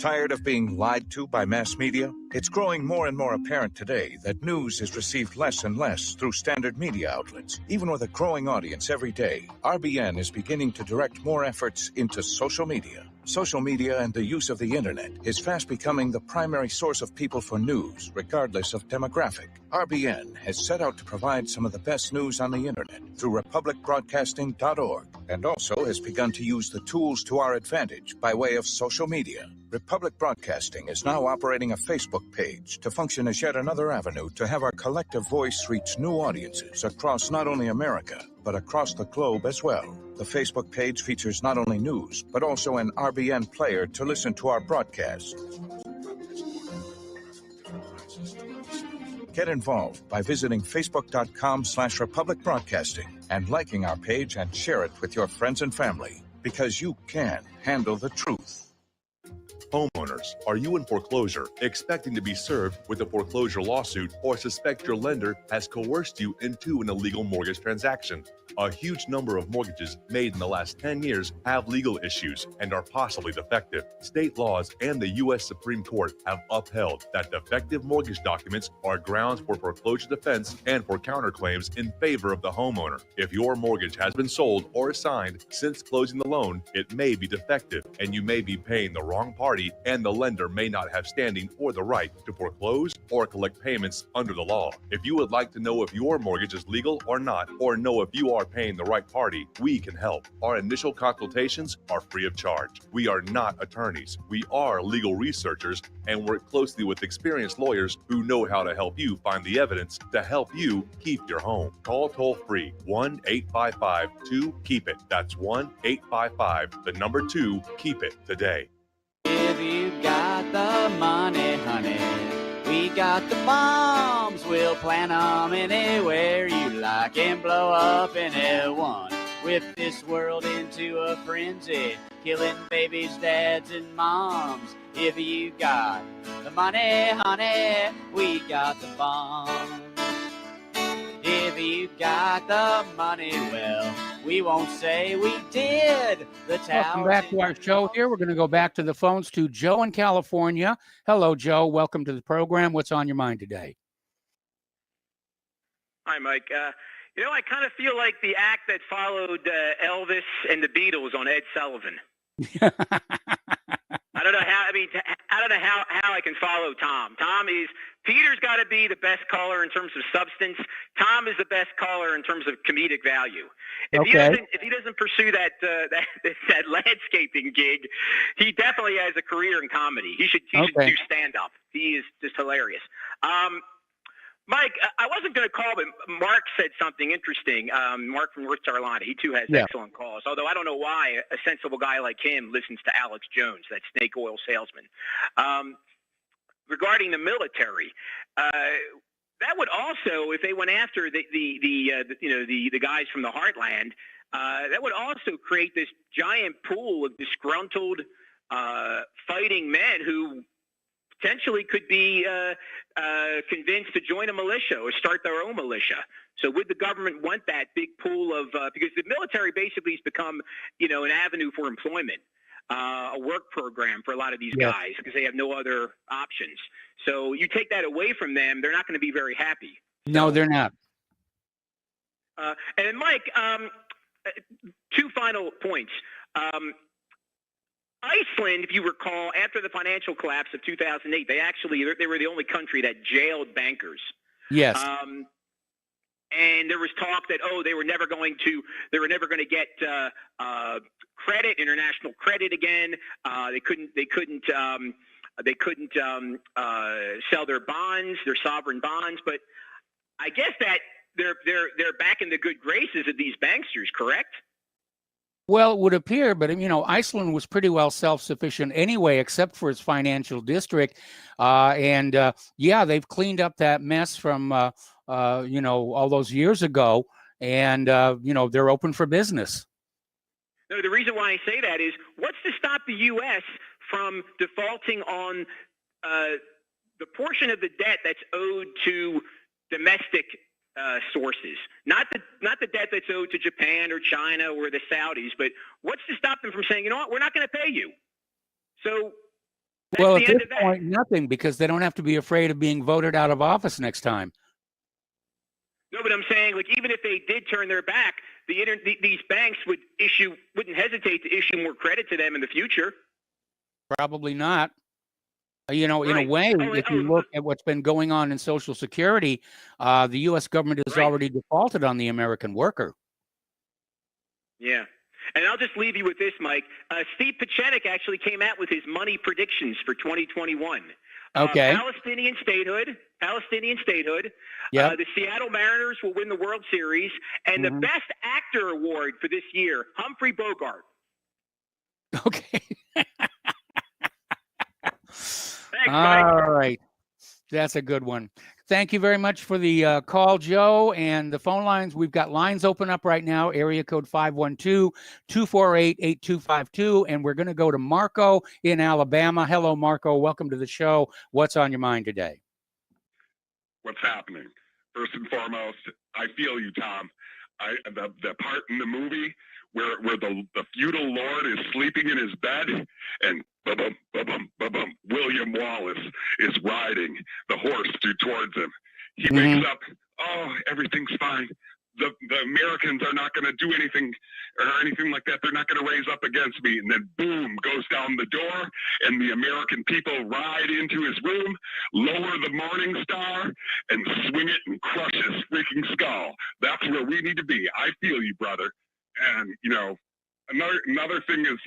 Tired of being lied to by mass media? It's growing more and more apparent today that news is received less and less through standard media outlets. Even with a growing audience every day, RBN is beginning to direct more efforts into social media. Social media and the use of the internet is fast becoming the primary source of people for news, regardless of demographic. RBN has set out to provide some of the best news on the internet through republicbroadcasting.org, and also has begun to use the tools to our advantage by way of social media. Republic Broadcasting is now operating a Facebook page to function as yet another avenue to have our collective voice reach new audiences across not only America, but across the globe as well. The Facebook page features not only news, but also an RBN player to listen to our broadcasts. Get involved by visiting facebook.com/Republic Broadcasting and liking our page and share it with your friends and family, because you can handle the truth. Homeowners, are you in foreclosure, expecting to be served with a foreclosure lawsuit, or suspect your lender has coerced you into an illegal mortgage transaction? A huge number of mortgages made in the last 10 years have legal issues and are possibly defective. State laws and the U.S. Supreme Court have upheld that defective mortgage documents are grounds for foreclosure defense and for counterclaims in favor of the homeowner. If your mortgage has been sold or assigned since closing the loan, it may be defective, and you may be paying the wrong party, and the lender may not have standing or the right to foreclose or collect payments under the law. If you would like to know if your mortgage is legal or not, or know if you are paying the right party, we can help. Our initial consultations are free of charge. We are not attorneys. We are legal researchers and work closely with experienced lawyers who know how to help you find the evidence to help you keep your home. Call toll-free 1-855-2-KEEP-IT. That's 1-855-2-KEEP-IT today. If you got the money, honey, we got the bombs. We'll plant them anywhere you like and blow up anyone. Whip this world into a frenzy, killing babies, dads, and moms. If you got the money, honey, we got the bombs. If you got the money, well, we won't say we did. Welcome back to our show here. We're going to go back to the phones to Joe in California. Hello, Joe. Welcome to the program. What's on your mind today? Hi, Mike. I kind of feel like the act that followed Elvis and the Beatles on Ed Sullivan. I don't know how. I mean, I don't know how I can follow Tom. Peter's got to be the best caller in terms of substance. Tom is the best caller in terms of comedic value. If he doesn't pursue that landscaping gig, he definitely has a career in comedy. He should do stand up. He is just hilarious. Mike, I wasn't going to call, but Mark said something interesting. Mark from North Carolina, he too has excellent calls. Although I don't know why a sensible guy like him listens to Alex Jones, that snake oil salesman. Regarding the military, that would also, if they went after the guys from the heartland, that would also create this giant pool of disgruntled fighting men who potentially could be convinced to join a militia or start their own militia. So would the government want that big pool of because the military basically has become, an avenue for employment, a work program for a lot of these guys because they have no other options. So you take that away from them, they're not going to be very happy. No, they're not. And then Mike, two final points. Iceland, if you recall, after the financial collapse of 2008, they were the only country that jailed bankers. Yes. And there was talk that they were never going to get credit, international credit again. They couldn't sell their bonds, their sovereign bonds. But I guess that they're back in the good graces of these banksters, correct? Well, it would appear, but Iceland was pretty well self-sufficient anyway, except for its financial district. They've cleaned up that mess from all those years ago, and they're open for business. No, the reason why I say that is, what's to stop the U.S. from defaulting on the portion of the debt that's owed to domestic sources, not the debt that's owed to Japan or China or the Saudis, but what's to stop them from saying, you know what, we're not going to pay you? So at this point, nothing, because they don't have to be afraid of being voted out of office next time. No, but I'm saying, even if they did turn their back, these banks wouldn't hesitate to issue more credit to them in the future. Probably not. In a way, if you look at what's been going on in Social Security, the U.S. government has already defaulted on the American worker. Yeah. And I'll just leave you with this, Mike. Steve Pieczenik actually came out with his money predictions for 2021. Okay. Palestinian statehood. Yeah. The Seattle Mariners will win the World Series. And the Best Actor Award for this year, Humphrey Bogart. Okay. Thanks, all right. That's a good one. Thank you very much for the call, Joe. And the phone lines, we've got lines open up right now, area code 512-248-8252. And we're going to go to Marco in Alabama. Hello, Marco. Welcome to the show. What's on your mind today? What's happening? First and foremost, I feel you, Tom. The part in the movie where the feudal lord is sleeping in his bed and ba-bum, ba-bum, ba-bum, William Wallace is riding the horse towards him. He wakes up, everything's fine. The Americans are not going to do anything or anything like that. They're not going to raise up against me. And then boom, goes down the door, and the American people ride into his room, lower the Morning Star, and swing it and crush his freaking skull. That's where we need to be. I feel you, brother. And, another thing is,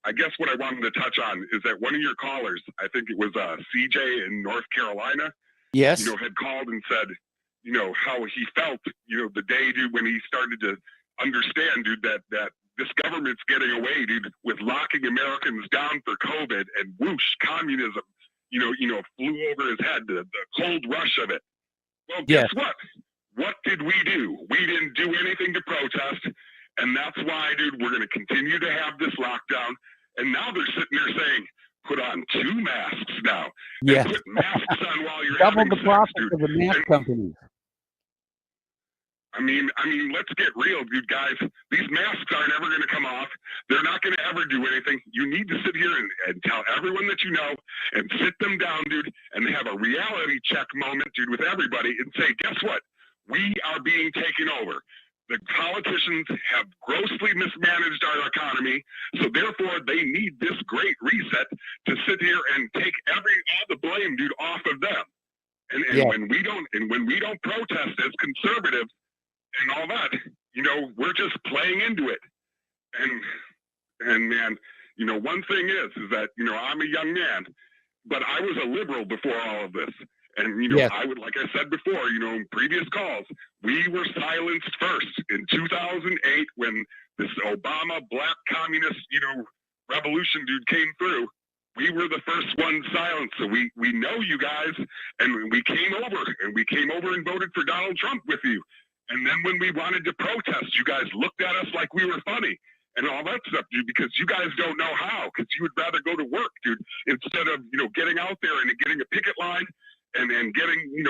I guess what I wanted to touch on is that one of your callers, I think it was CJ in North Carolina, yes, had called and said, how he felt, the day, dude, when he started to understand, dude, that this government's getting away, dude, with locking Americans down for COVID, and whoosh, communism, flew over his head, the cold rush of it. Well, guess what? What did we do? We didn't do anything to protest. And that's why, dude, we're going to continue to have this lockdown. And now they're sitting there saying, put on 2 masks now. Yeah. And put masks on while you're Double having the sex, profits dude. of the mask companies. I mean, let's get real, dude, guys. These masks aren't ever going to come off. They're not going to ever do anything. You need to sit here and tell everyone that you know and sit them down, dude, and have a reality check moment, dude, with everybody and say, guess what? We are being taken over. The politicians have grossly mismanaged our economy, so therefore they need this great reset to sit here and take all the blame, dude, off of them. And when we don't protest as conservatives and all that, we're just playing into it. And man, one thing is that I'm a young man, but I was a liberal before all of this. And, I would, like I said before, in previous calls, we were silenced first in 2008 when this Obama black communist, revolution dude came through. We were the first ones silenced. So we know you guys, and we came over and voted for Donald Trump with you. And then when we wanted to protest, you guys looked at us like we were funny and all that stuff, dude, because you guys don't know how, because you would rather go to work, dude, instead of, getting out there and getting a picket line. And getting, you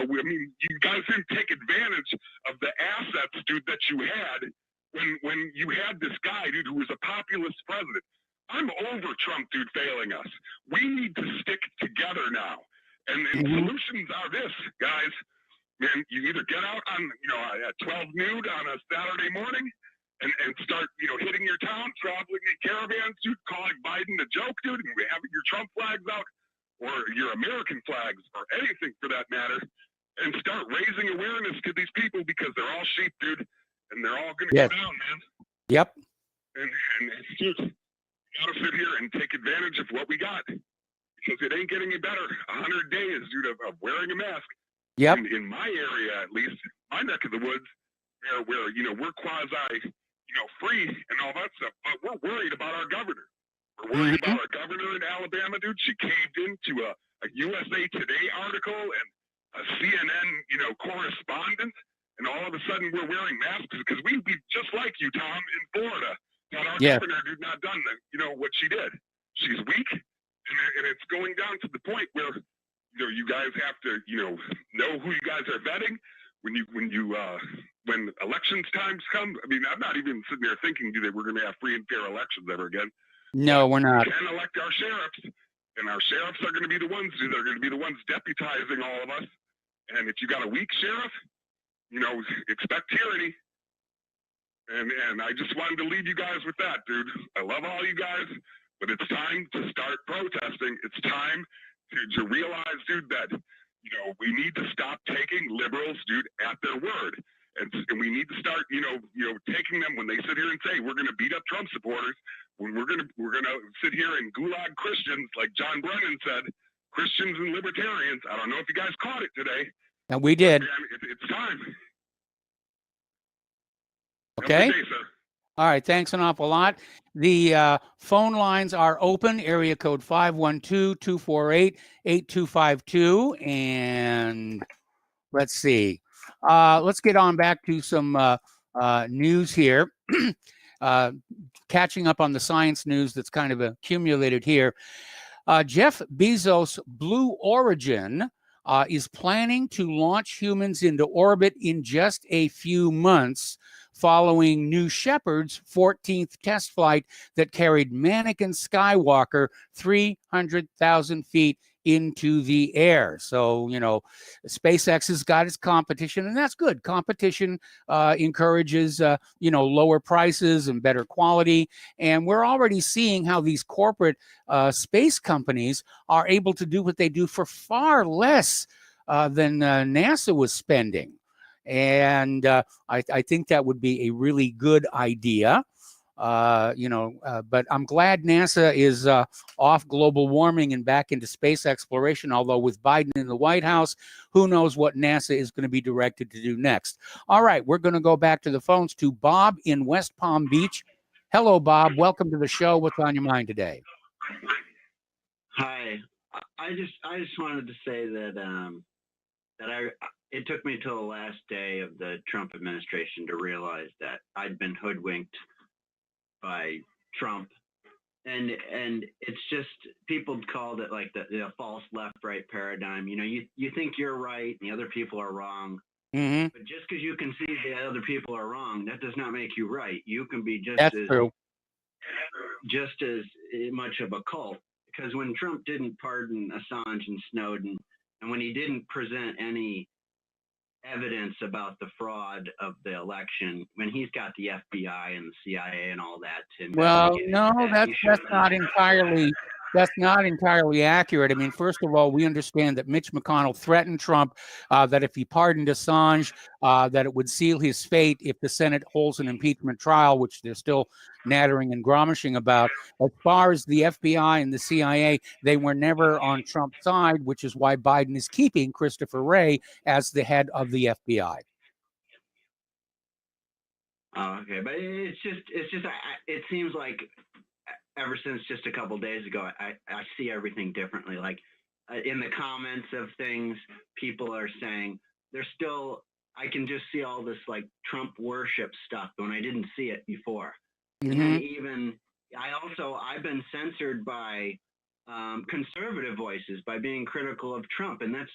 guys didn't take advantage of the assets, dude, that you had when you had this guy, dude, who was a populist president. I'm over Trump, dude, failing us. We need to stick together now. And solutions are this, guys. Man, you either get out on, at 12 noon on a Saturday morning and start, hitting your town, traveling in caravans, dude, calling Biden a joke, dude, and having your Trump flags out, or your American flags, or anything for that matter, and start raising awareness to these people, because they're all sheep, dude, and they're all going to go down, man. Yep. And dude, you got to sit here and take advantage of what we got, because it ain't getting any better. 100 days, dude, of wearing a mask. Yep. In my area, at least, my neck of the woods, where we're quasi, free and all that stuff, but we're worried about our governor. We're worried about our governor in Alabama, dude. She caved into a USA Today article and a CNN, correspondent, and all of a sudden we're wearing masks because we'd be just like you, Tom, in Florida. But our governor did not done what she did. She's weak, and it's going down to the point where you guys have to know who you guys are vetting when elections times come. I mean, I'm not even sitting there thinking we're going to have free and fair elections ever again. No, we're not. We can elect our sheriffs, and our sheriffs are going to be the ones. They're going to be the ones deputizing all of us. And if you got a weak sheriff, expect tyranny. And I just wanted to leave you guys with that, dude. I love all you guys, but it's time to start protesting. It's time to realize, dude, that we need to stop taking liberals, dude, at their word. And we need to start, taking them when they sit here and say we're going to beat up Trump supporters. When we're gonna sit here and gulag Christians, like John Brennan said, Christians and libertarians. I don't know if you guys caught it today. And we did. Man, it's time. Okay. Have a good day, sir. All right. Thanks an awful lot. The phone lines are open. Area code 512-248-8252. And let's see. Let's get on back to some news here. Catching up on the science news that's kind of accumulated here. Jeff Bezos' Blue Origin is planning to launch humans into orbit in just a few months, following New Shepard's 14th test flight that carried Mannequin Skywalker 300,000 feet into the air. So, SpaceX has got its competition, and that's good. Competition encourages, lower prices and better quality. And we're already seeing how these corporate space companies are able to do what they do for far less than NASA was spending. And I think that would be a really good idea. But I'm glad NASA is off global warming and back into space exploration, although with Biden in the White House, who knows what NASA is going to be directed to do next. All right, we're going to go back to the phones to Bob in West Palm Beach. Hello, Bob. Welcome to the show. What's on your mind today? Hi. I just wanted to say that it took me till the last day of the Trump administration to realize that I'd been hoodwinked by Trump, and it's just, people called it like the false left-right paradigm. You think you're right and the other people are wrong. Mm-hmm. But just because you can see the other people are wrong, that does not make you right. You can be just as much of a cult. Because when Trump didn't pardon Assange and Snowden, and when he didn't present any evidence about the fraud of the election when he's got the FBI and the CIA and all that to Well, investigate no, that. that's not entirely accurate. I mean, first of all, we understand that Mitch McConnell threatened Trump that if he pardoned Assange, that it would seal his fate if the Senate holds an impeachment trial, which they're still nattering and gromishing about. As far as the FBI and the CIA, they were never on Trump's side, which is why Biden is keeping Christopher Wray as the head of the FBI. Oh, okay, but it seems like ever since just a couple days ago, I see everything differently. Like in the comments of things, people are saying I can just see all this like Trump worship stuff when I didn't see it before. And then I've been censored by conservative voices by being critical of Trump, and that's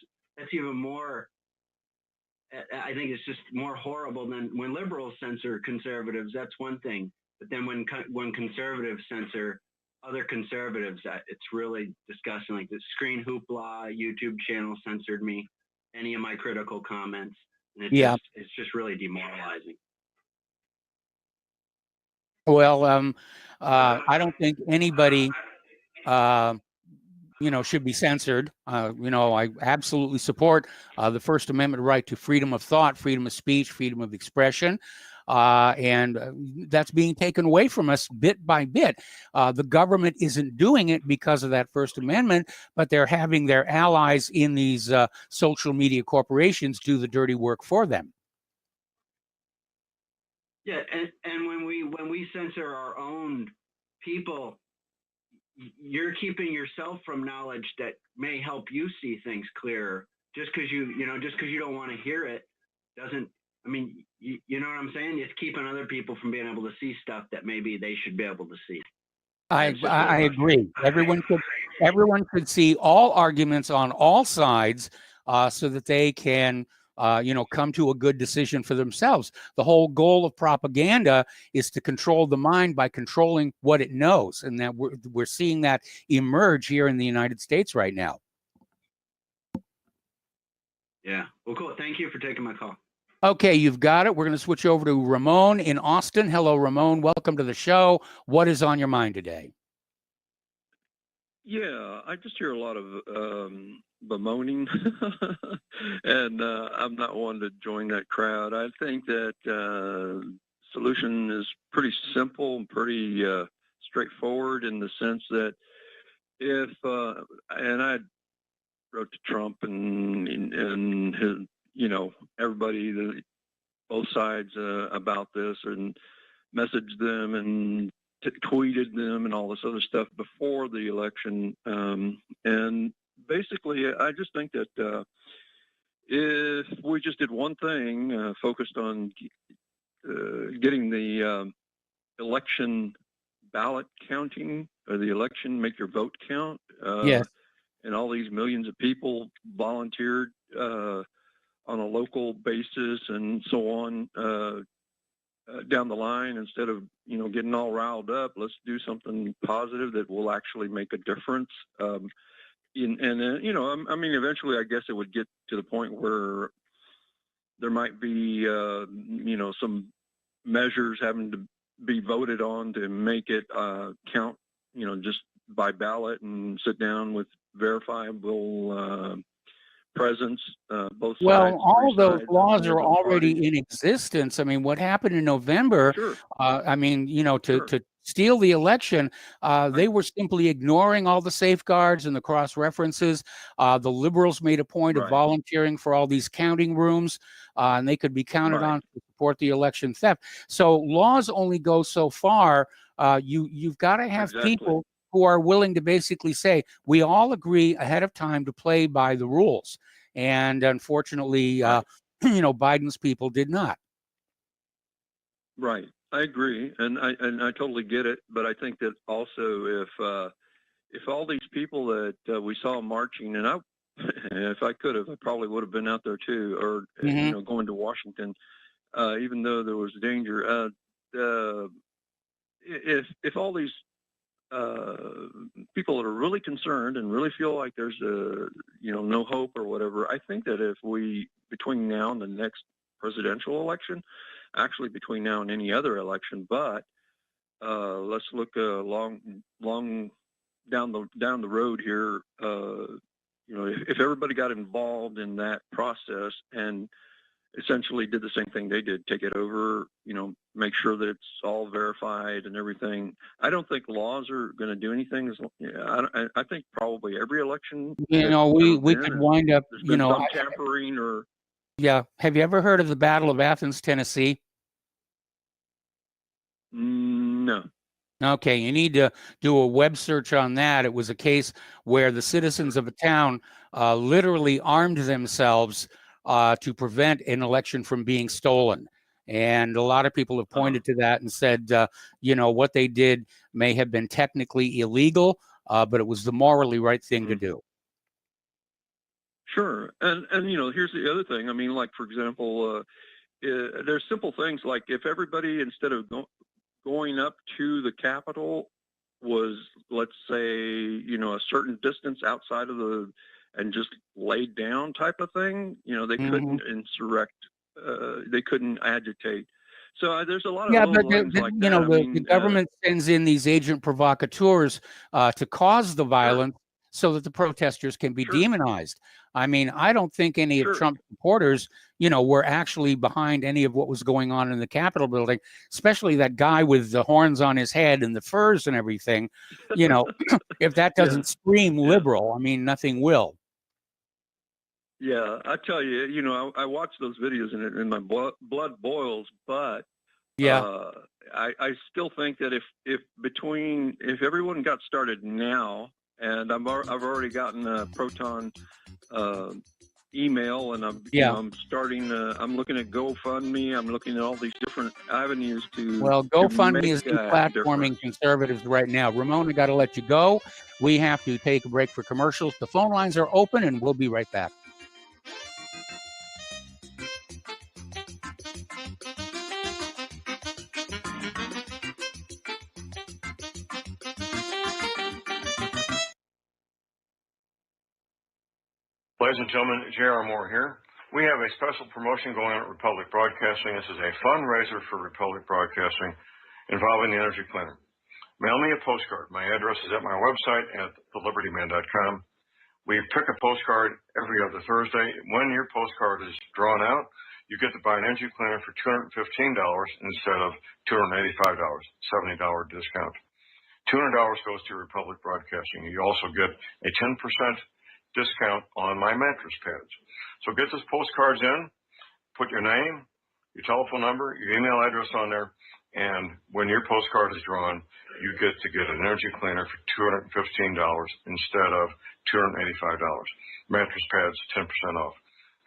even more. I think it's just more horrible than when liberals censor conservatives. That's one thing, but then when conservatives censor other conservatives, it's really disgusting. Like the Screen Hoopla YouTube channel censored me, any of my critical comments, and it's just really demoralizing. Well, I don't think anybody, should be censored. I absolutely support the First Amendment right to freedom of thought, freedom of speech, freedom of expression. And that's being taken away from us bit by bit. The government isn't doing it because of that First Amendment, but they're having their allies in these social media corporations do the dirty work for them. Yeah, and when we censor our own people, you're keeping yourself from knowledge that may help you see things clearer. Just because you don't want to hear it doesn't. I mean, you know what I'm saying? It's keeping other people from being able to see stuff that maybe they should be able to see. I agree. Everyone should see all arguments on all sides so that they can come to a good decision for themselves. The whole goal of propaganda is to control the mind by controlling what it knows, and that we're seeing that emerge here in the United States right now. Yeah. Well, cool. Thank you for taking my call. Okay, you've got it. We're going to switch over to Ramon in Austin. Hello, Ramon. Welcome to the show. What is on your mind today? Yeah, I just hear a lot of bemoaning, and I'm not one to join that crowd. I think that solution is pretty simple and pretty straightforward in the sense that if, and I wrote to Trump and his, everybody, both sides about this, and messaged them and tweeted them and all this other stuff before the election. And basically, I just think that if we just did one thing, focused on getting the election ballot counting, or the election make your vote count, yes. And all these millions of people volunteered on a local basis and so on down the line, instead of getting all riled up, let's do something positive that will actually make a difference. I mean, eventually, I guess it would get to the point where there might be some measures having to be voted on to make it count, just by ballot, and sit down with verifiable presence, both sides. Well, all those laws are both already parties. in existence. I mean, what happened in November, Sure. To steal the election, they were simply ignoring all the safeguards and the cross-references. The liberals made a point of volunteering for all these counting rooms, and they could be counted on to support the election theft. So laws only go so far. You've got to have people who are willing to basically say, we all agree ahead of time to play by the rules. And unfortunately, Biden's people did not. Right. I agree. And I totally get it. But I think that also if all these people that we saw marching, and if I could have, I probably would have been out there too, or, going to Washington, even though there was danger. If all these people that are really concerned and really feel like there's no hope or whatever, I think that if we between now and the next presidential election, actually between now and any other election. But let's look long down the road here. If everybody got involved in that process and essentially did the same thing they did, take it over, make sure that it's all verified and everything. I don't think laws are going to do anything. I think probably every election. We could wind up, some tampering or. Yeah. Have you ever heard of the Battle of Athens, Tennessee? No. Okay, you need to do a web search on that. It was a case where the citizens of a town literally armed themselves to prevent an election from being stolen. And a lot of people have pointed to that and said, what they did may have been technically illegal, but it was the morally right thing to do. Sure. And here's the other thing. I mean, like, for example, there's simple things like if everybody, instead of going up to the Capitol, was, let's say, a certain distance outside of and just laid down type of thing, they couldn't insurrect, they couldn't agitate. So there's a lot of little things like that. The government sends in these agent provocateurs to cause the violence so that the protesters can be demonized. I mean, I don't think any of Trump's supporters, were actually behind any of what was going on in the Capitol building, especially that guy with the horns on his head and the furs and everything. If that doesn't scream liberal, I mean, nothing will. Yeah, I tell you, I watch those videos and my blood boils, but I still think that if everyone got started now, and I've already gotten a Proton email, and I'm starting. I'm looking at GoFundMe. I'm looking at all these different avenues to. Well, GoFundMe is deplatforming conservatives right now. Ramon, I got to let you go. We have to take a break for commercials. The phone lines are open, and we'll be right back. Ladies and gentlemen, J.R. Moore here. We have a special promotion going on at Republic Broadcasting. This is a fundraiser for Republic Broadcasting involving the Energy Cleaner. Mail me a postcard. My address is at my website at thelibertyman.com. We pick a postcard every other Thursday. When your postcard is drawn out, you get to buy an Energy Cleaner for $215 instead of $285, $70 discount. $200 goes to Republic Broadcasting. You also get a 10% discount on my mattress pads. So get those postcards in, put your name, your telephone number, your email address on there, and when your postcard is drawn, you get an energy cleaner for $215 instead of $285. Mattress pads, 10% off.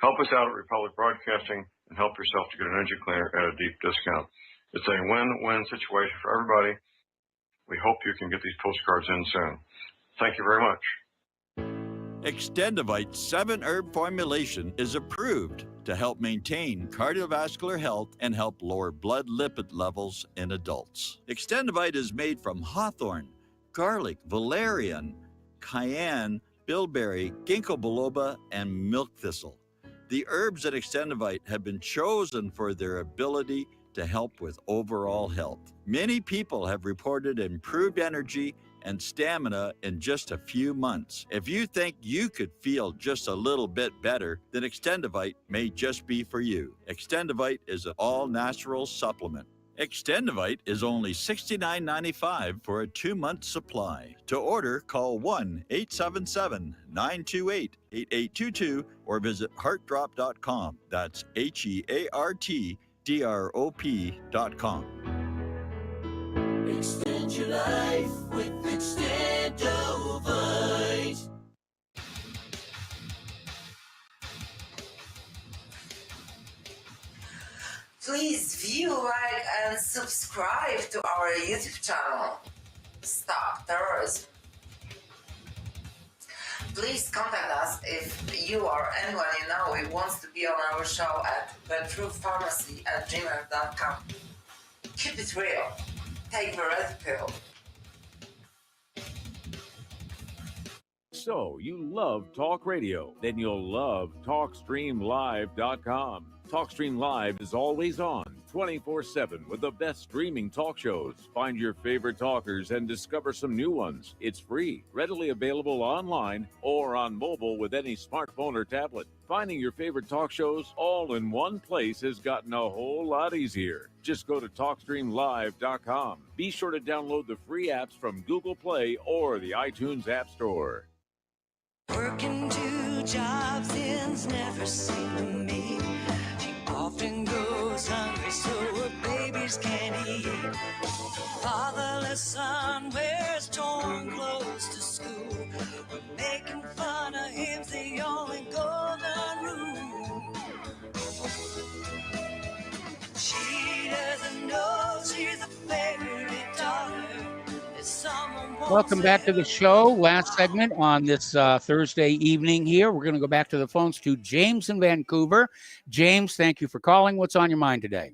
Help us out at Republic Broadcasting and help yourself to get an energy cleaner at a deep discount. It's a win-win situation for everybody. We hope you can get these postcards in soon. Thank you very much. Extendivite 7-herb formulation is approved to help maintain cardiovascular health and help lower blood lipid levels in adults. Extendivite is made from hawthorn, garlic, valerian, cayenne, bilberry, ginkgo biloba, and milk thistle. The herbs at Extendivite have been chosen for their ability to help with overall health. Many people have reported improved energy and stamina in just a few months. If you think you could feel just a little bit better, then Extendivite may just be for you. Extendivite is an all-natural supplement. Extendivite is only $69.95 for a 2-month supply. To order, call 1-877-928-8822 or visit heartdrop.com. That's HEARTDROP.com. Extend your life with Extendivite. Please view, like, and subscribe to our YouTube channel. Stop Terrorism. Please contact us if you or anyone you know who wants to be on our show at thetruthpharmacy@gmail.com. Keep it real. Take the red pill. So you love talk radio? Then you'll love TalkStreamLive.com. TalkStream Live is always on, 24/7 with the best streaming talk shows. Find your favorite talkers and discover some new ones. It's free, readily available online or on mobile with any smartphone or tablet. Finding your favorite talk shows all in one place has gotten a whole lot easier. Just go to TalkStreamLive.com. Be sure to download the free apps from Google Play or the iTunes App Store. Working 2 jobs ends never seem to me. She often goes hungry so her babies can't eat. Fatherless son wears torn clothes to school. We're making fun of him's the only golden rule. She doesn't know she's a favorite daughter. Welcome back to the show. Last segment on this Thursday evening here. We're going to go back to the phones to James in Vancouver. James, thank you for calling. What's on your mind today?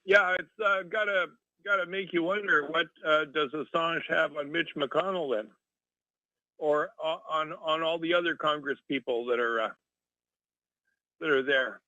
Yeah, it's gotta make you wonder, what does Assange have on Mitch McConnell then, or on all the other Congress people that are there?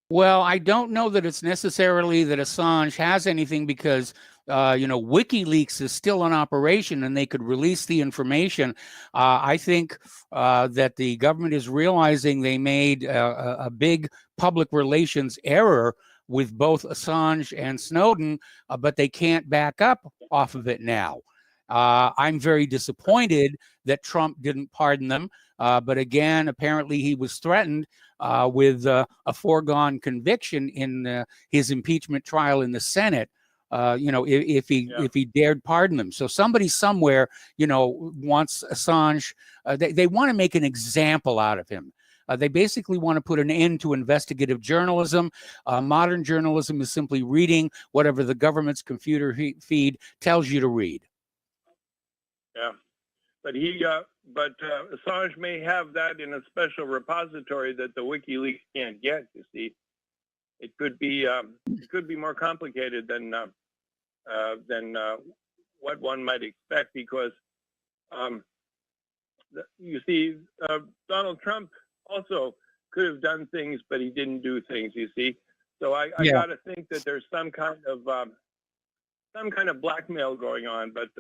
Well, I don't know that it's necessarily that Assange has anything, because WikiLeaks is still in operation and they could release the information. I think that the government is realizing they made a big public relations error with both Assange and Snowden, but they can't back up off of it now. I'm very disappointed that Trump didn't pardon them. But again, apparently he was threatened with a foregone conviction in his impeachment trial in the Senate. If he dared pardon them. So somebody somewhere, wants Assange. They want to make an example out of him. They basically want to put an end to investigative journalism. Modern journalism is simply reading whatever the government's computer feed tells you to read. Yeah, but Assange may have that in a special repository that the WikiLeaks can't get. You see, it could be more complicated than what one might expect, because you see, Donald Trump also could have done things, but he didn't do things. You see, so I got to think that there's some kind of blackmail going on. But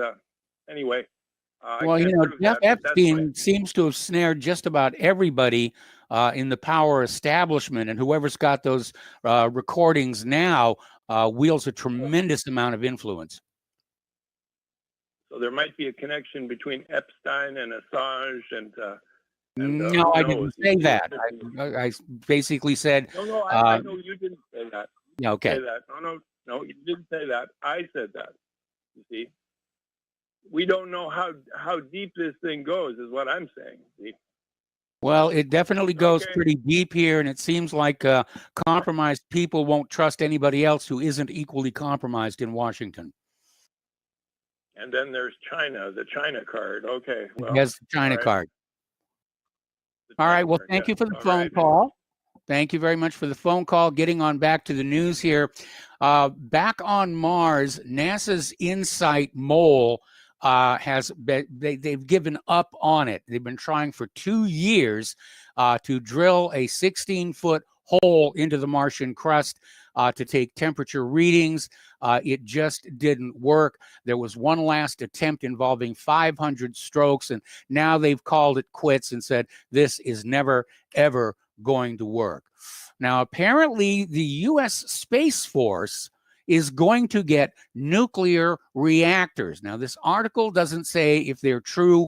anyway. Well, Jeff Epstein seems to have snared just about everybody in the power establishment, and whoever's got those recordings now wields a tremendous amount of influence. So there might be a connection between Epstein and Assange and no, I didn't say that. I basically said. No, I know you didn't say that. Yeah, okay. Say that. No, you didn't say that. I said that. You see. We don't know how deep this thing goes, is what I'm saying. See? Well, it definitely goes pretty deep here, and it seems like compromised people won't trust anybody else who isn't equally compromised in Washington. And then there's China, the China card. Okay. Well, yes, the China card. All right. Well, thank you for the phone call. Thank you very much for the phone call. Getting on back to the news here. Back on Mars, NASA's InSight mole they've given up on it. They've been trying for 2 years to drill a 16-foot hole into the Martian crust to take temperature readings. It just didn't work. There was one last attempt involving 500 strokes, and now they've called it quits and said this is never, ever going to work. Now, apparently, the U.S. Space Force is going to get nuclear reactors. Now, this article doesn't say if they're true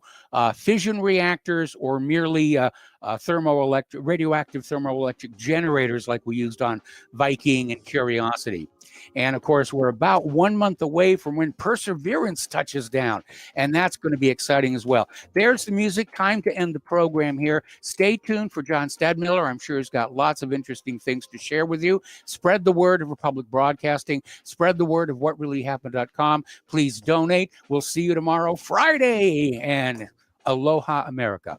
fission reactors or merely radioactive thermoelectric generators like we used on Viking and Curiosity. And of course, we're about 1 month away from when Perseverance touches down, and that's going to be exciting as well. There's the music. Time to end the program here. Stay tuned for John Stadmiller. I'm sure he's got lots of interesting things to share with you. Spread the word of Republic Broadcasting. Spread the word of whatreallyhappened.com. Please donate. We'll see you tomorrow, Friday, and Aloha America.